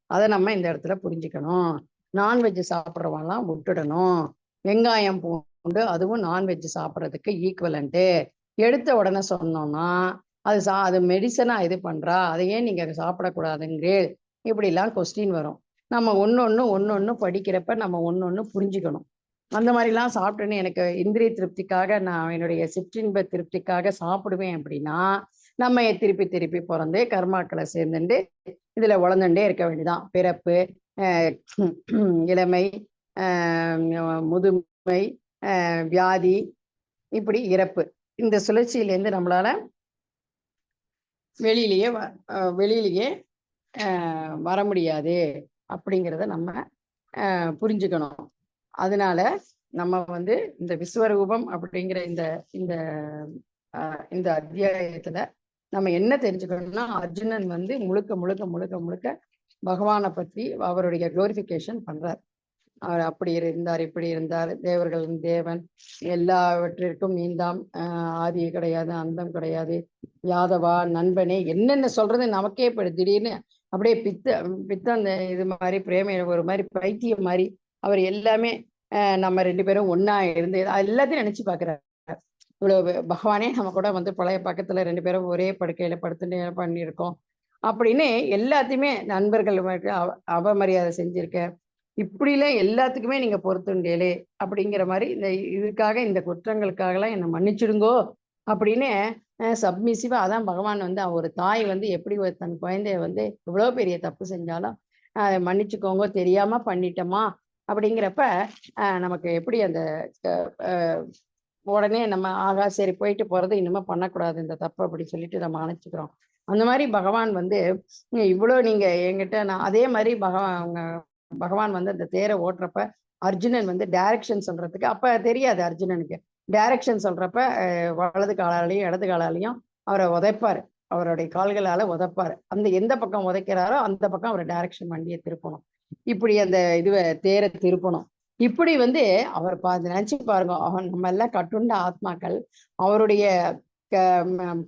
அதை நம்ம இந்த இடத்துல புரிஞ்சுக்கணும். நான்வெஜ் சாப்பிட்றவங்கலாம் விட்டுடணும். வெங்காயம் பூண்டு அதுவும் நான்வெஜ் சாப்பிட்றதுக்கு ஈக்குவலண்ட்டு. எடுத்த உடனே சொன்னோம்னா அது மெடிசனா இது பண்றா, அதை ஏன் நீங்க சாப்பிடக்கூடாதுங்கிறே, இப்படிலாம் கொஸ்டின் வரும். நம்ம ஒன்னொன்னு படிக்கிறப்ப நம்ம ஒன்னொன்னு புரிஞ்சுக்கணும். அந்த மாதிரிலாம் சாப்பிட்டுன்னு எனக்கு இந்திரிய திருப்திக்காக நான் என்னுடைய சிற்றின்ப திருப்திக்காக சாப்பிடுவேன் அப்படின்னா, நம்ம திருப்பி திருப்பி பிறந்து கர்மாக்களை சேர்ந்துட்டு இதுல உழந்துட்டே இருக்க வேண்டியதான். பிறப்பு, இளமை, முதுமை, வியாதி, இப்படி இறப்பு, இந்த சுழற்சியிலேருந்து நம்மளால வெளியிலேயே வர முடியாது அப்படிங்கிறத நம்ம புரிஞ்சுக்கணும். அதனால நம்ம வந்து இந்த விஸ்வரூபம் அப்படிங்கிற இந்த இந்த இந்த அத்தியாயத்துல நம்ம என்ன தெரிஞ்சுக்கணும்னா, அர்ஜுனன் வந்து முழுக்க முழுக்க முழுக்க முழுக்க பகவானை பத்தி அவருடைய குளோரிஃபிகேஷன் பண்றார். அவர் அப்படி இருந்தார், இப்படி இருந்தார், தேவர்களின் தேவன், எல்லாவற்றிற்கும் நீந்தாம், ஆதி கிடையாது, அந்தம் கிடையாது, யாதவா, நண்பனே, என்னென்ன சொல்றது நமக்கே இப்ப திடீர்னு அப்படியே பித்த அந்த இது மாதிரி பிரேம ஒரு மாதிரி பைத்தியம் மாதிரி அவர் எல்லாமே நம்ம 2 பேரும் ஒன்னா இருந்து எல்லாத்தையும் நினைச்சு பாக்குறாரு. இவ்வளவு பகவானே நம்ம கூட வந்து பழைய பக்கத்துல 2 பேரும் ஒரே படுக்கையில படுத்துட்டு பண்ணியிருக்கோம் அப்படின்னு எல்லாத்தையுமே நண்பர்கள் அவமரியாதை செஞ்சிருக்க, இப்படில எல்லாத்துக்குமே நீங்க பொறுத்துண்டேலே அப்படிங்கிற மாதிரி இதுக்காக இந்த குற்றங்களுக்காகலாம் என்னை மன்னிச்சிடுங்கோ அப்படின்னு சப்மிசிவா. அதான் பகவான் வந்து ஒரு தாய் வந்து எப்படி தன் குழந்தைய வந்து இவ்வளவு பெரிய தப்பு செஞ்சாலும் மன்னிச்சுக்கோங்க, தெரியாம பண்ணிட்டோமா அப்படிங்கிறப்ப நமக்கு எப்படி அந்த உடனே நம்ம ஆகா சரி போயிட்டு போறது, இனிமே பண்ணக்கூடாது இந்த தப்பு அப்படி சொல்லிட்டு நம்ம அணைச்சிக்கிறோம். அந்த மாதிரி பகவான் வந்து இவ்வளோ நீங்க என்கிட்ட நான் அதே மாதிரி பகவான் வந்து அந்த தேரை ஓட்டுறப்ப அர்ஜுனன் வந்து டைரக்ஷன் சொல்றதுக்கு அப்ப தெரியாது அர்ஜுனனுக்கு. டைரக்ஷன் சொல்றப்ப வலது காலாலையும் இடது காலாலையும் அவரை உதைப்பாரு, அவருடைய கால்களால உதைப்பாரு. அந்த எந்த பக்கம் உதைக்கிறாரோ அந்த பக்கம் அவர் டைரக்ஷன் வண்டியை திருப்பணும், இப்படி அந்த இதுவை தேரை திருப்பணும். இப்படி வந்து அவர் நினைச்சு பாருங்க, அவன் நம்ம எல்லாம் கட்டுண்ட ஆத்மாக்கள், அவருடைய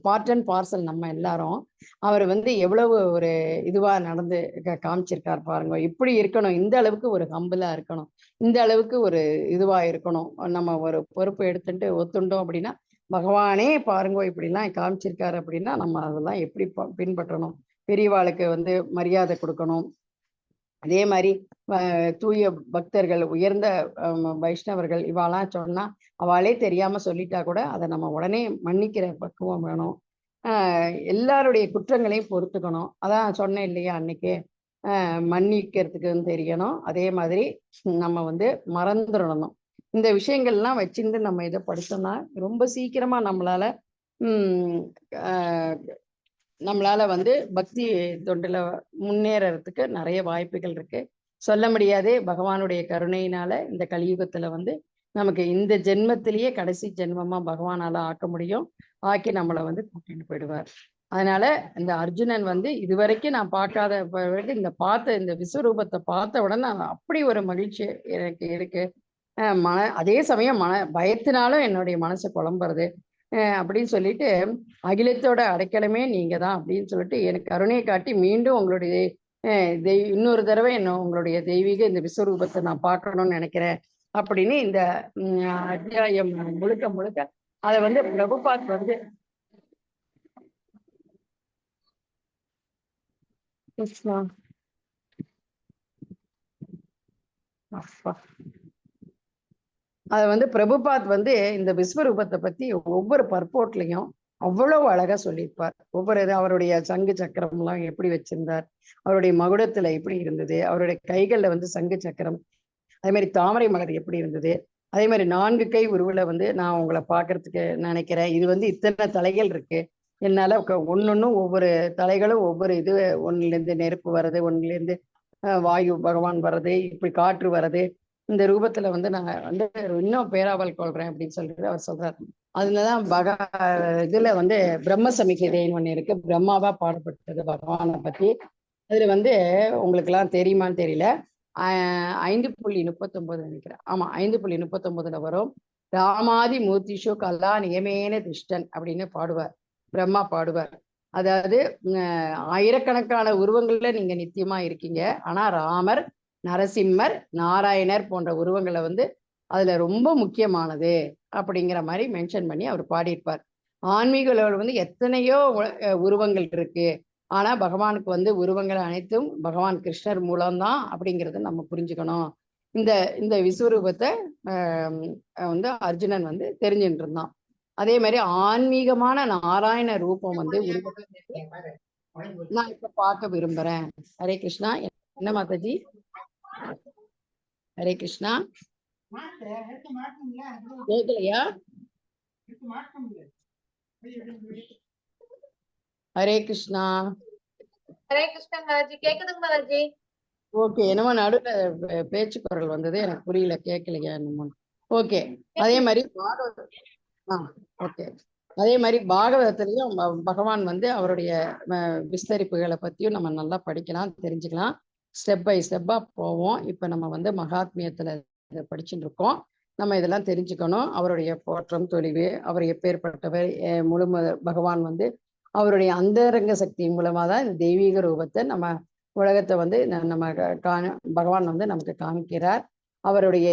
பார்ட் அண்ட் பார்சல் நம்ம எல்லாரும். அவர் வந்து எவ்வளவு ஒரு இதுவா நடந்து காமிச்சிருக்கார் பாருங்க. இப்படி இருக்கணும், இந்த அளவுக்கு ஒரு ஹம்பிளா இருக்கணும், இந்த அளவுக்கு ஒரு இதுவா இருக்கணும். நம்ம ஒரு பொறுப்பு எடுத்துட்டு ஒத்துண்டோம் அப்படின்னா பகவானே பாருங்க இப்படிலாம் காமிச்சிருக்காரு அப்படின்னா நம்ம அதெல்லாம் எப்படி பின்பற்றணும். பெரியவாளுக்கு வந்து மரியாதை கொடுக்கணும். அதே மாதிரி தூய பக்தர்கள், உயர்ந்த வைஷ்ணவர்கள் இவாளாம் சொன்னா அவளே தெரியாம சொல்லிட்டா கூட அதை நம்ம உடனே மன்னிக்கிற பக்குவம் வேணும். எல்லாருடைய குற்றங்களையும் பொறுத்துக்கணும். அதான் சொன்னேன் இல்லையா அன்னைக்கு, மன்னிக்கிறதுக்குன்னு தெரியணும். அதே மாதிரி நம்ம வந்து மறந்துடணும். இந்த விஷயங்கள்லாம் வச்சுட்டு நம்ம இதை படித்தோம்னா ரொம்ப சீக்கிரமா நம்மளால வந்து பக்தி தொண்டுல முன்னேறதுக்கு நிறைய வாய்ப்புகள் இருக்கு. சொல்ல முடியாதே, பகவானுடைய கருணையினால இந்த கலியுகத்துல வந்து நமக்கு இந்த ஜென்மத்திலேயே கடைசி ஜென்மமா பகவானால ஆக்க முடியும். ஆக்கி நம்மளை வந்து கூட்டிட்டு போயிடுவார். அதனால இந்த அர்ஜுனன் வந்து இதுவரைக்கும் நான் பார்க்காத இந்த விஸ்வரூபத்தை பார்த்த உடனே அப்படி ஒரு மகிழ்ச்சி எனக்கு இருக்கு. அதே சமயம் பயத்தினாலும் என்னுடைய மனசு குழம்புறது. அப்படின்னு சொல்லிட்டு அகிலத்தோட அடைக்கலமே நீங்க தான் அப்படின்னு சொல்லிட்டு எனக்கு கருணையை காட்டி மீண்டும் உங்களுடைய இன்னொரு தடவை உங்களுடைய தெய்வீக இந்த விஸ்வரூபத்தை நான் பார்க்கணும்னு நினைக்கிறேன் அப்படின்னு இந்த அத்தியாயம் முழுக்க முழுக்க அதை வந்து பிரபுபாத் வந்து அதை வந்து பிரபுபாத் வந்து இந்த விஸ்வரூபத்தை பத்தி ஒவ்வொரு பர்போட்லையும் அவ்வளவு அழகா சொல்லியிருப்பார். ஒவ்வொரு அவருடைய சங்கு சக்கரம் எல்லாம் எப்படி வச்சிருந்தார், அவருடைய மகுடத்துல எப்படி இருந்தது, அவருடைய கைகள்ல வந்து சங்கு சக்கரம், அதே மாதிரி தாமரை மலர் எப்படி இருந்தது, அதே மாதிரி 4 கை உருவுல வந்து நான் உங்களை பார்க்கறதுக்கு நினைக்கிறேன். இது வந்து இத்தனை தலைகள் இருக்கு, என்னால ஒன்னொன்னும் ஒவ்வொரு தலைகளும் ஒவ்வொரு இது, ஒன்னுல இருந்து நெருப்பு வர்றது, ஒன்னுல இருந்து வாயு பகவான் வர்றது, இப்படி காற்று வர்றது, இந்த ரூபத்துல வந்து நாங்க வந்து இன்னும் பேராவல் கொள்றேன் அப்படின்னு சொல்லிட்டு அவர் சொல்றாரு. அதுலதான் இதுல வந்து பிரம்ம சமிகிதைன்னு ஒண்ணு இருக்கு, பிரம்மாவா பாடப்பட்டது பகவானை பத்தி. அதுல வந்து உங்களுக்கு எல்லாம் தெரியுமான்னு தெரியல, 5.39 நினைக்கிறேன். ஆமா, 5.39 வரும். ராமாதி மூர்த்திஷு கல்லா நியமேன திஷ்டன் அப்படின்னு பாடுவார், பிரம்மா பாடுவார். அதாவது ஆயிரக்கணக்கான உருவங்கள்ல நீங்க நித்தியமா இருக்கீங்க, ஆனா ராமர், நரசிம்மர், நாராயணர் போன்ற உருவங்களை வந்து அதுல ரொம்ப முக்கியமானது அப்படிங்கிற மாதிரி மென்ஷன் பண்ணி அவர் பாடியிருப்பார். ஆன்மீக வந்து எத்தனையோ உருவங்கள் இருக்கு, ஆனா பகவானுக்கு வந்து உருவங்கள் அனைத்தும் பகவான் கிருஷ்ணர் மூலம்தான் அப்படிங்கிறத நம்ம புரிஞ்சுக்கணும். இந்த இந்த விஸ்வரூபத்தை வந்து அர்ஜுனன் வந்து தெரிஞ்சுட்டு இருந்தான். அதே மாதிரி ஆன்மீகமான நாராயண ரூபம் வந்து நான் இப்ப பார்க்க விரும்புறேன். ஹரே கிருஷ்ணா. என்ன மாதாஜி? ஹரே கிருஷ்ணா. கேட்கலையா? ஹரே கிருஷ்ணா. ஹரே கிருஷ்ணா மாதாஜி. கேக்குதுங்க மாதாஜி. ஓகே, என்னமோ நடுவில் பேச்சு குரல் வந்தது, எனக்கு புரியல, கேட்கலையா என்னமோ. ஓகே. அதே மாதிரி ஓகே, அதே மாதிரி பாகவதத்திலையும் பகவான் வந்து அவருடைய விஸ்தரிப்புகளை பத்தியும் நம்ம நல்லா படிக்கலாம், தெரிஞ்சுக்கலாம். ஸ்டெப் பை ஸ்டெப்பா போவோம். இப்ப நம்ம வந்து மகாத்மியத்துல படிச்சுட்டு இருக்கோம். நம்ம இதெல்லாம் தெரிஞ்சுக்கணும். அவருடைய போற்றம், தொழிவு, அவர் எப்பேற்பட்டவர், பகவான் வந்து அவருடைய அந்தரங்க சக்தி மூலமா தான் இந்த தெய்வீக ரூபத்தை நம்ம உலகத்தை வந்து நம்ம பகவான் வந்து நமக்கு காமிக்கிறார். அவருடைய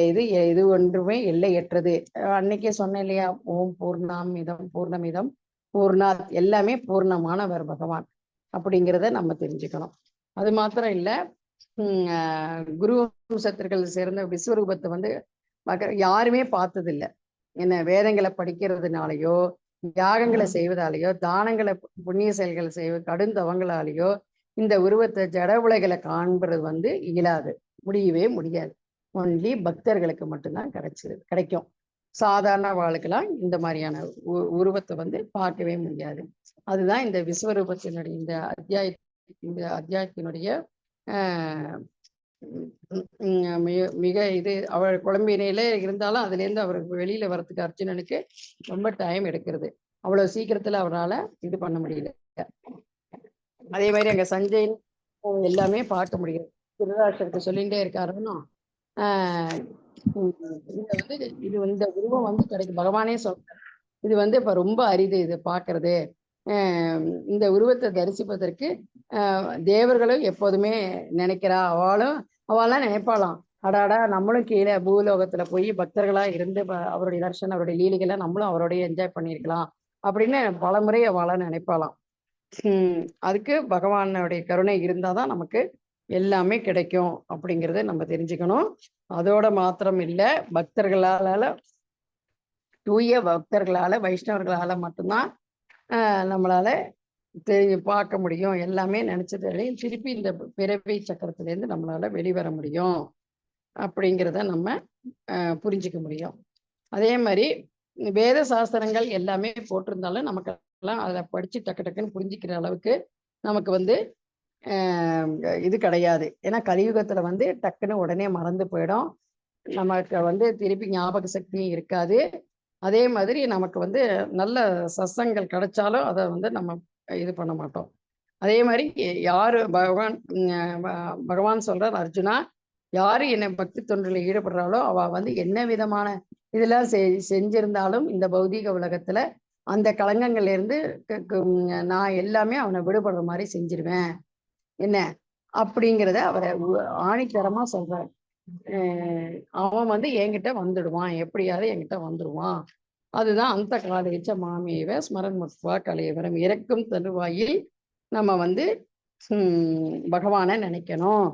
இது ஒன்றுமே எல்லையற்றது. அன்னைக்கே சொன்னேன் இல்லையா, ஓம் பூர்ணமிதம் பூர்ணமிதம் பூர்ணாத், எல்லாமே பூர்ணமானவர் பகவான் அப்படிங்கிறத நம்ம தெரிஞ்சுக்கணும். அது மாத்திரம் இல்ல, குரு வம்சத்திற்கள் சேர்ந்த விஸ்வரூபத்தை வந்து யாருமே பார்த்தது இல்லை. என்ன, வேதங்களை படிக்கிறதுனாலயோ, யாகங்களை செய்வதாலேயோ, தானங்களை புண்ணிய செயல்களை கடுந்தவங்களாலேயோ இந்த உருவத்தை ஜட உலகில காண்பது வந்து இயலாது, முடியவே முடியாது. ஒன்லி பக்தர்களுக்கு மட்டும்தான் கிடைக்கும். சாதாரண வாழ்க்கெல்லாம் இந்த மாதிரியான உருவத்தை வந்து பார்க்கவே முடியாது. அதுதான் இந்த விஸ்வரூபத்தினுடைய இந்த அத்தியாயத்தினுடைய மிக இது. அவர் குழம்பினையில இருந்தாலும் அதுல இருந்து அவருக்கு வெளியில வர்றதுக்கு அர்ஜுனனுக்கு ரொம்ப டைம் எடுக்கிறது. அவ்வளவு சீக்கிரத்துல அவரால் இது பண்ண முடியல. அதே மாதிரி அங்க சஞ்சய் எல்லாமே பார்க்க முடியாது. திருதராஷ்டிரத்தை சொல்லிகிட்டே இருக்காருன்னா இது இந்த உருவம் வந்து கிடைக்கும். பகவானே சொல்றாரு, இது வந்து இப்ப ரொம்ப அரிது இது பாக்குறது. இந்த உருவத்தை தரிசிப்பதற்கு தேவர்களும் எப்போதுமே நினைக்கிறா, அவளாம் நினைப்பாளாம், அடாடா நம்மளும் கீழே பூலோகத்துல போய் பக்தர்களா இருந்து அவருடைய தர்ஷன், அவருடைய லீலைகளை நம்மளும் அவருடைய என்ஜாய் பண்ணியிருக்கலாம் அப்படின்னு பலமுறை அவளாம் நினைப்பாளாம். அதுக்கு பகவானுடைய கருணை இருந்தாதான் நமக்கு எல்லாமே கிடைக்கும் அப்படிங்கிறத நம்ம தெரிஞ்சுக்கணும். அதோட மாத்திரம் இல்லை, பக்தர்களால, தூய பக்தர்களால, வைஷ்ணவர்களால மட்டும்தான் நம்மளால பார்க்க முடியும். எல்லாமே நினைச்சது திருப்பி இந்த பிறவி சக்கரத்திலேருந்து நம்மளால வெளிவர முடியும் அப்படிங்கிறத நம்ம புரிஞ்சுக்க முடியும். அதே மாதிரி வேத சாஸ்திரங்கள் எல்லாமே போட்டிருந்தாலும் நமக்கு எல்லாம் அதை படிச்சு டக்கு டக்குன்னு புரிஞ்சுக்கிற அளவுக்கு நமக்கு வந்து இது கிடையாது. ஏன்னா கலியுகத்துல வந்து டக்குன்னு உடனே மறந்து போயிடும், நமக்கு வந்து திருப்பி ஞாபக சக்தியும் இருக்காது. அதே மாதிரி நமக்கு வந்து நல்ல சத்சங்கள் கிடைச்சாலும் அதை வந்து நம்ம இது பண்ண மாட்டோம். அதே மாதிரி யாரு பகவான் சொல்றார், அர்ஜுனா, யாரு என்னை பக்தி தொண்டில் ஈடுபடுறாளோ அவ வந்து என்ன விதமான இதெல்லாம் செஞ்சிருந்தாலும் இந்த பௌதீக உலகத்துல அந்த களங்கங்கள்ல இருந்து நான் எல்லாமே அவனை விடுபடுற மாதிரி செஞ்சிருவேன் என்ன அப்படிங்கிறத அவரை ஆணித்தரமா சொல்றார். அவன் வந்து என்கிட்ட வந்துடுவான், எப்படியாவது என்கிட்ட வந்துடுவான். அதுதான் அந்த காலேச்ச மாமேவ ஸ்மரன் முத்வா கலையவரம், இறக்கும் தருவாயில் நம்ம வந்து பகவானை நினைக்கணும்.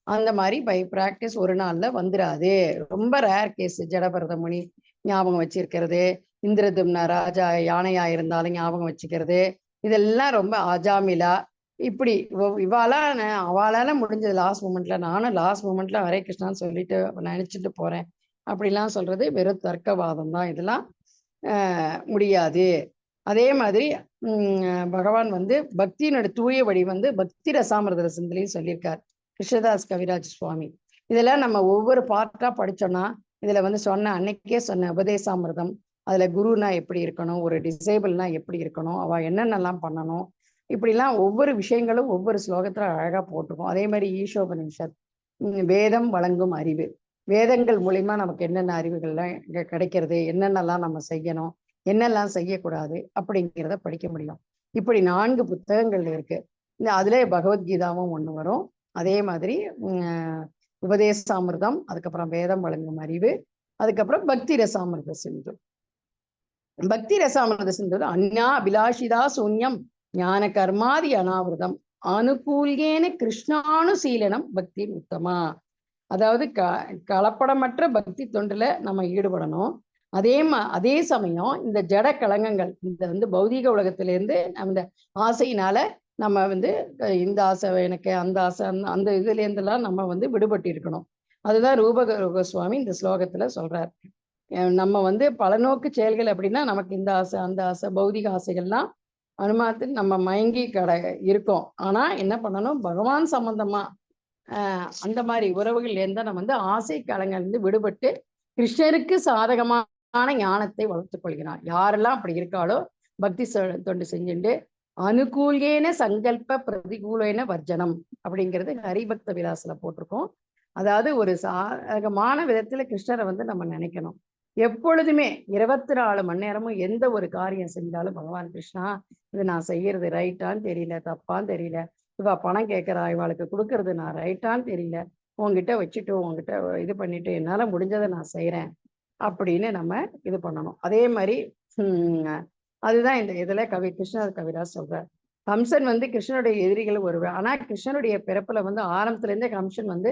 அந்த மாதிரி பை பிராக்டிஸ் ஒரு நாள்ல வந்துடாது. ரொம்ப ரேர் கேஸ். ஜடபரத முனி ஞாபகம் வச்சிருக்கிறது, இந்திரதும்ன ராஜா யானையா இருந்தாலும் ஞாபகம் வச்சுக்கிறது, இதெல்லாம் ரொம்ப அஜாமிலா இப்படி அவளால முடிஞ்சது லாஸ்ட் மூமெண்ட்ல. நானும் லாஸ்ட் மூமெண்ட்ல ஹரே கிருஷ்ணான்னு சொல்லிட்டு நினைச்சிட்டு போறேன் அப்படிலாம் சொல்றது வெறும் தர்க்கவாதம் தான். இதெல்லாம் முடியாது. அதே மாதிரி பகவான் வந்து பக்தியினுடைய தூய வழி வந்து பக்தி ரசாமிரத ரசத்திலையும் சொல்லியிருக்கார். கிருஷ்ணதாஸ் கவிராஜ் சுவாமி. இதெல்லாம் நம்ம ஒவ்வொரு பார்ட்டா படிச்சோம்னா இதுல வந்து சொன்ன அன்னைக்கே சொன்ன உபதேசாமிர்தம், அதுல குருனா எப்படி இருக்கணும், ஒரு டிசேபிள்னா எப்படி இருக்கணும், அவ என்னென்னலாம் பண்ணணும், இப்படிலாம் ஒவ்வொரு விஷயங்களும் ஒவ்வொரு ஸ்லோகத்துல அழகா போட்டிருக்கோம். அதே மாதிரி ஈஷோபனிஷத், வேதம் வழங்கும் அறிவு, வேதங்கள் மூலியமா நமக்கு என்னென்ன அறிவுகள்லாம் கிடைக்கிறது, என்னென்னலாம் நம்ம செய்யணும், என்னெல்லாம் செய்யக்கூடாது அப்படிங்கிறத படிக்க முடியும். இப்படி 4 புத்தகங்கள் இருக்கு. அதுல பகவத்கீதாவும் ஒண்ணு வரும். அதே மாதிரி உபதேசாமிர்தம், அதுக்கப்புறம் வேதம் வழங்கும் அறிவு, அதுக்கப்புறம் பக்தி ரசாமிர்த சிந்து. பக்தி ரசாமிர்த சிந்து அந்யா அபிலாஷிதா சூன்யம் ஞான கர்மாதி அனாவிரதம் அனுகூல்யேன கிருஷ்ணானுசீலனம் பக்தி உத்தமா. அதாவது கலப்படமற்ற பக்தி தொண்டுல நம்ம ஈடுபடணும். அதே சமயம் இந்த ஜட கலங்கங்கள், இந்த வந்து பௌதீக உலகத்திலேருந்து இந்த ஆசையினால நம்ம வந்து இந்த ஆசை எனக்கு, அந்த ஆசை, அந்த இதுல இருந்தெல்லாம் நம்ம வந்து விடுபட்டு இருக்கணும். அதுதான் ரூப சுவாமி இந்த ஸ்லோகத்துல சொல்றார். நம்ம வந்து பலநோக்கு செயல்கள் அப்படின்னா நமக்கு இந்த ஆசை, அந்த ஆசை, பௌதிக ஆசைகள்லாம் அனுமானத்தில் நம்ம மயங்கி இருக்கோம். ஆனா என்ன பண்ணணும், பகவான் சம்பந்தமா அந்த மாதிரி உறவுகள் இருந்தா நம்ம வந்து ஆசை கலங்கிலிருந்து விடுபட்டு கிருஷ்ணருக்கு சாதகமான ஞானத்தை வளர்த்துக் கொள்கிறான். யாரெல்லாம் அப்படி இருக்காளோ பக்தி தொண்டு செஞ்சுட்டு அனுகூலேன சங்கல்ப பிரதிகூலேன வர்ஜனம் அப்படிங்கிறது ஹரிபக்த விலாசில போட்டிருக்கோம். அதாவது ஒரு சாதகமான விதத்துல கிருஷ்ணரை வந்து நம்ம நினைக்கணும். எப்பொழுதுமே 24 மணி நேரமும் எந்த ஒரு காரியம் செஞ்சாலும் பகவான் கிருஷ்ணா, இது நான் செய்யறது ரைட்டான்னு தெரியல, தப்பான்னு தெரியல, இவ பணம் கேட்கிறா, இவாளுக்கு கொடுக்கறது நான் ரைட்டான்னு தெரியல, உங்ககிட்ட வச்சுட்டு உங்ககிட்ட இது பண்ணிட்டு என்னால முடிஞ்சதை நான் செய்யறேன் அப்படின்னு நம்ம இது பண்ணணும். அதே மாதிரி அதுதான் இந்த இதுல கிருஷ்ணர் கவிராஜ் சொல்றார். கம்சன் வந்து கிருஷ்ணனுடைய எதிரிகள் ஒருவர். ஆனா கிருஷ்ணனுடைய பிறப்புல வந்து ஆரம்பத்துல இருந்தே கம்சன் வந்து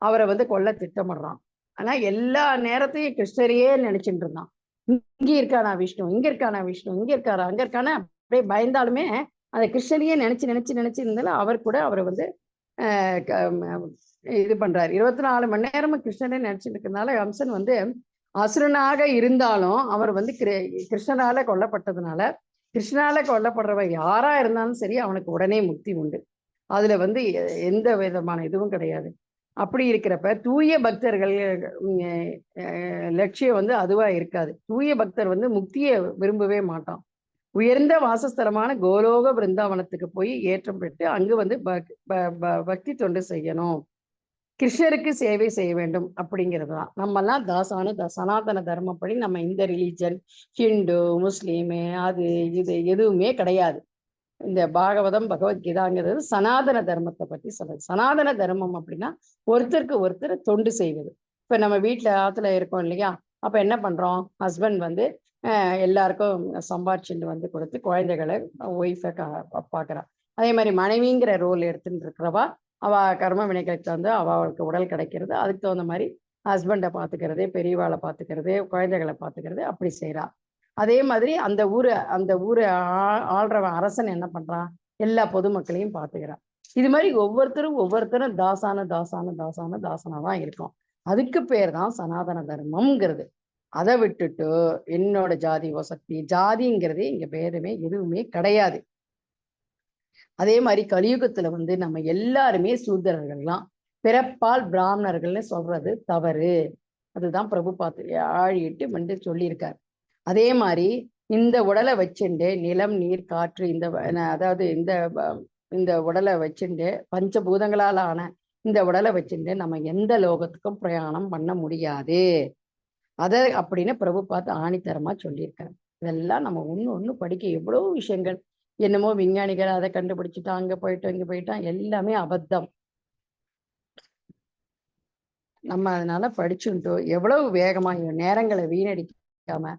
அவரை வந்து கொல்ல திட்டமிடுறான். ஆனா எல்லா நேரத்தையும் கிருஷ்ணரையே நினைச்சுட்டு இருந்தான். இங்க இருக்கானா விஷ்ணு, இங்க இருக்கானா விஷ்ணு, இங்க இருக்காரா, அங்க இருக்கானா, அப்படியே பயந்தாலுமே அந்த கிருஷ்ணரையே நினைச்சு இருந்தாலும் அவர் கூட அவரை வந்து இது பண்றாரு. 24 மணி நேரமும் கிருஷ்ணரே நினைச்சிட்டு இருக்கிறதுனால கம்சன் வந்து அசுரனாக இருந்தாலும் அவர் வந்து கிருஷ்ணனால கொல்லப்பட்டதுனால, கிருஷ்ணனால கொல்லப்படுறவ யாரா இருந்தாலும் சரி அவனுக்கு உடனே முக்தி உண்டு. அதுல வந்து எந்த விதமான இதுவும் கிடையாது. அப்படி இருக்கிறப்ப தூய பக்தர்கள் லட்சியம் வந்து அதுவா இருக்காது. தூய பக்தர் வந்து முக்தியை விரும்பவே மாட்டான். உயர்ந்த வாசஸ்தலமான கோலோக பிருந்தாவனத்துக்கு போய் ஏற்றம் பெற்று அங்கு வந்து பக்தி தொண்டு செய்யணும், கிருஷ்ணருக்கு சேவை செய்ய வேண்டும் அப்படிங்கிறது தான். நம்மெல்லாம் சனாதன தர்மப்படி நம்ம இந்த ரிலீஜன், ஹிந்து, முஸ்லீமு, அது இது எதுவுமே கிடையாது. இந்த பாகவதம் பகவத்கீதாங்கிறது சனாதன தர்மத்தை பற்றி சொல்றது. சனாதன தர்மம் அப்படின்னா ஒருத்தருக்கு ஒருத்தர் தொண்டு செய்வது. இப்ப நம்ம வீட்டுல ஆத்துல இருக்கோம் இல்லையா, அப்ப என்ன பண்றோம், ஹஸ்பண்ட் வந்து எல்லாருக்கும் சம்பாரிச்சுட்டு வந்து கொடுத்து குழந்தைகளை ஒய்ஃபை பாக்குறா. அதே மாதிரி மனைவிங்கிற ரோல் எடுத்துட்டு இருக்கிறவா அவ கர்ம வினைகளுக்கு தகுந்த அவளுக்கு உடல் கிடைக்கிறது, அதுக்கு தகுந்த மாதிரி ஹஸ்பண்டை பாத்துக்கிறது, பெரியவாளை பாத்துக்கிறது, குழந்தைகளை பாத்துக்கிறது, அப்படி செய்யறா. அதே மாதிரி அந்த ஊரை ஆள்றவன் அரசன் என்ன பண்றான், எல்லா பொதுமக்களையும் பாத்துக்கிறான். இது மாதிரி ஒவ்வொருத்தரும் தாசனாதான் இருக்கும். அதுக்கு பேர் தான் சனாதன தர்மம்ங்கிறது. அதை விட்டுட்டு என்னோட ஜாதி வசக்தி, ஜாதிங்கிறதே இங்க பேதமே எதுவுமே கிடையாது. அதே மாதிரி கலியுகத்துல வந்து நம்ம எல்லாருமே சூத்திரர்கள்லாம், பிறப்பால் பிராமணர்கள்னு சொல்றது தவறு. அதுதான் பிரபுபாத் ஆழிட்டு வந்து சொல்லியிருக்காரு. அதே மாதிரி இந்த உடலை வச்சுண்டு நிலம், நீர், காற்று, அதாவது இந்த உடலை வச்சுண்டு பஞ்சபூதங்களால் ஆன இந்த உடலை வச்சுட்டு நம்ம எந்த லோகத்துக்கும் பிரயாணம் பண்ண முடியாது. அப்படின்னு பிரபுபாத் ஆணித்தரமா சொல்லியிருக்காரு. இதெல்லாம் நம்ம ஒண்ணு படிக்க எவ்வளவு விஷயங்கள். என்னமோ விஞ்ஞானிகள் அதை கண்டுபிடிச்சிட்டான், அங்க போயிட்டோம் இங்க போயிட்டான், எல்லாமே அபத்தம். நம்ம அதனால படிச்சுட்டோம் எவ்வளவு வேகமா நேரங்களை வீணடிக்காம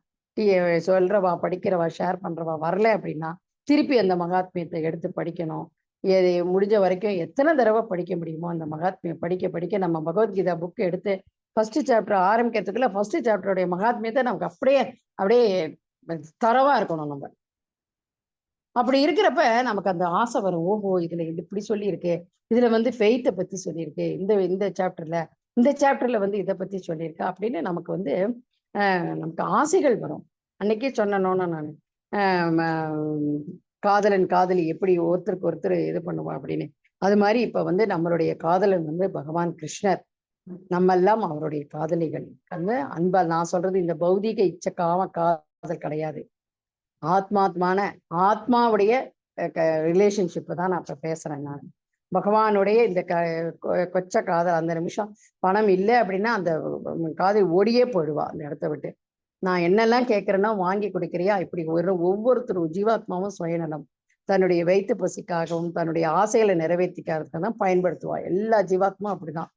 சொல்றவா, படிக்கிறவா, ஷேர் பண்றவா வரல அப்படின்னா திருப்பி அந்த மகாத்மியத்தை எடுத்து படிக்கணும். முடிஞ்ச வரைக்கும் எத்தனை தடவை படிக்க முடியுமோ அந்த மகாத்மியம் படிக்க நம்ம பகவத்கீதா புக் எடுத்து ஃபர்ஸ்ட் சாப்டர் ஆரம்பிக்கிறதுக்குள்ள ஃபர்ஸ்ட் சாப்டருடைய மகாத்மியத்தை நமக்கு அப்படியே தரவா இருக்கணும். நம்ம அப்படி இருக்கிறப்ப நமக்கு அந்த ஆசை வரும். ஓஹோ, இதுல இப்படி சொல்லியிருக்கு, இதுல வந்து ஃபெய்த்தை பத்தி சொல்லியிருக்கு, இந்த சாப்டர்ல வந்து இதை பத்தி சொல்லியிருக்கா அப்படின்னு நமக்கு வந்து நமக்கு ஆசைகள் வரும். அன்னைக்கே சொன்னோன்னு நான் காதலன் காதலி எப்படி ஒருத்தருக்கு ஒருத்தர் இது பண்ணுவா அப்படின்னு. அது மாதிரி இப்ப வந்து நம்மளுடைய காதலன் வந்து பகவான் கிருஷ்ணர். நம்ம எல்லாம் அவருடைய காதலிகள். அந்த அன்பா நான் சொல்றது இந்த பௌதிக இச்சக்காம காதல் கிடையாது. ஆத்மாத்மான ஆத்மாவுடைய ரிலேஷன்ஷிப் தான் நான் இப்ப பேசுறேன். நான் பகவானுடைய இந்த கொச்ச காதல். அந்த நிமிஷம் பணம் இல்லை அப்படின்னா அந்த காதல் ஓடியே போயிடுவா அந்த இடத்த விட்டு. நான் என்னெல்லாம் கேட்கிறேன்னா வாங்கி கொடுக்கிறியா? இப்படி ஒவ்வொருத்தரும் ஜீவாத்மாவும் சுயநலம். தன்னுடைய வயிற்று பசிக்காகவும் தன்னுடைய ஆசைகளை நிறைவேற்றிக்காக தான் பயன்படுத்துவா. எல்லா ஜீவாத்மா அப்படிதான்,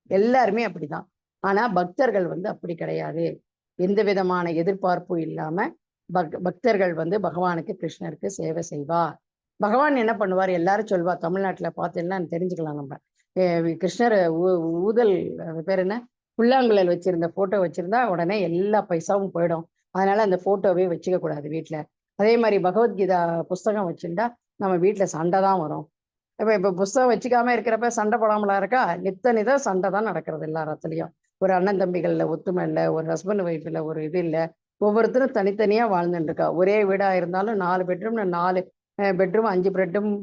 எல்லாருமே அப்படிதான். ஆனா பக்தர்கள் வந்து அப்படி கிடையாது. எந்த விதமான எதிர்பார்ப்பும் இல்லாம பக்தர்கள் வந்து பகவானுக்கு கிருஷ்ணருக்கு சேவை செய்வா. பகவான் என்ன பண்ணுவார்? எல்லாரும் சொல்வா. தமிழ்நாட்டுல பார்த்தீங்கன்னா தெரிஞ்சுக்கலாம் நம்ம. கிருஷ்ணர் ஊதல் பேர் என்ன, புல்லாங்குழல் வச்சிருந்த போட்டோ வச்சிருந்தா உடனே எல்லா பைசாவும் போயிடும். அதனால அந்த போட்டோவே வச்சுக்க கூடாது வீட்டுல. அதே மாதிரி பகவத்கீதா புஸ்தகம் வச்சிருந்தா நம்ம வீட்டுல சண்டை தான் வரும். இப்ப புஸ்தகம் வச்சுக்காம இருக்கிறப்ப சண்டை போடாமலா இருக்கா? நித்தம் சண்டை தான் நடக்கிறது எல்லா இடத்துலயும். ஒரு அண்ணன் தம்பிகள்ல ஒத்துமை இல்லை, ஒரு ஹஸ்பண்ட் ஒய்ஃப்ல ஒரு இது இல்லை. ஒவ்வொருத்தரும் தனித்தனியா வாழ்ந்துட்டு இருக்கா. ஒரே வீடா இருந்தாலும் 4 பெட்ரூம்னு 4 பெட்ரூம் 5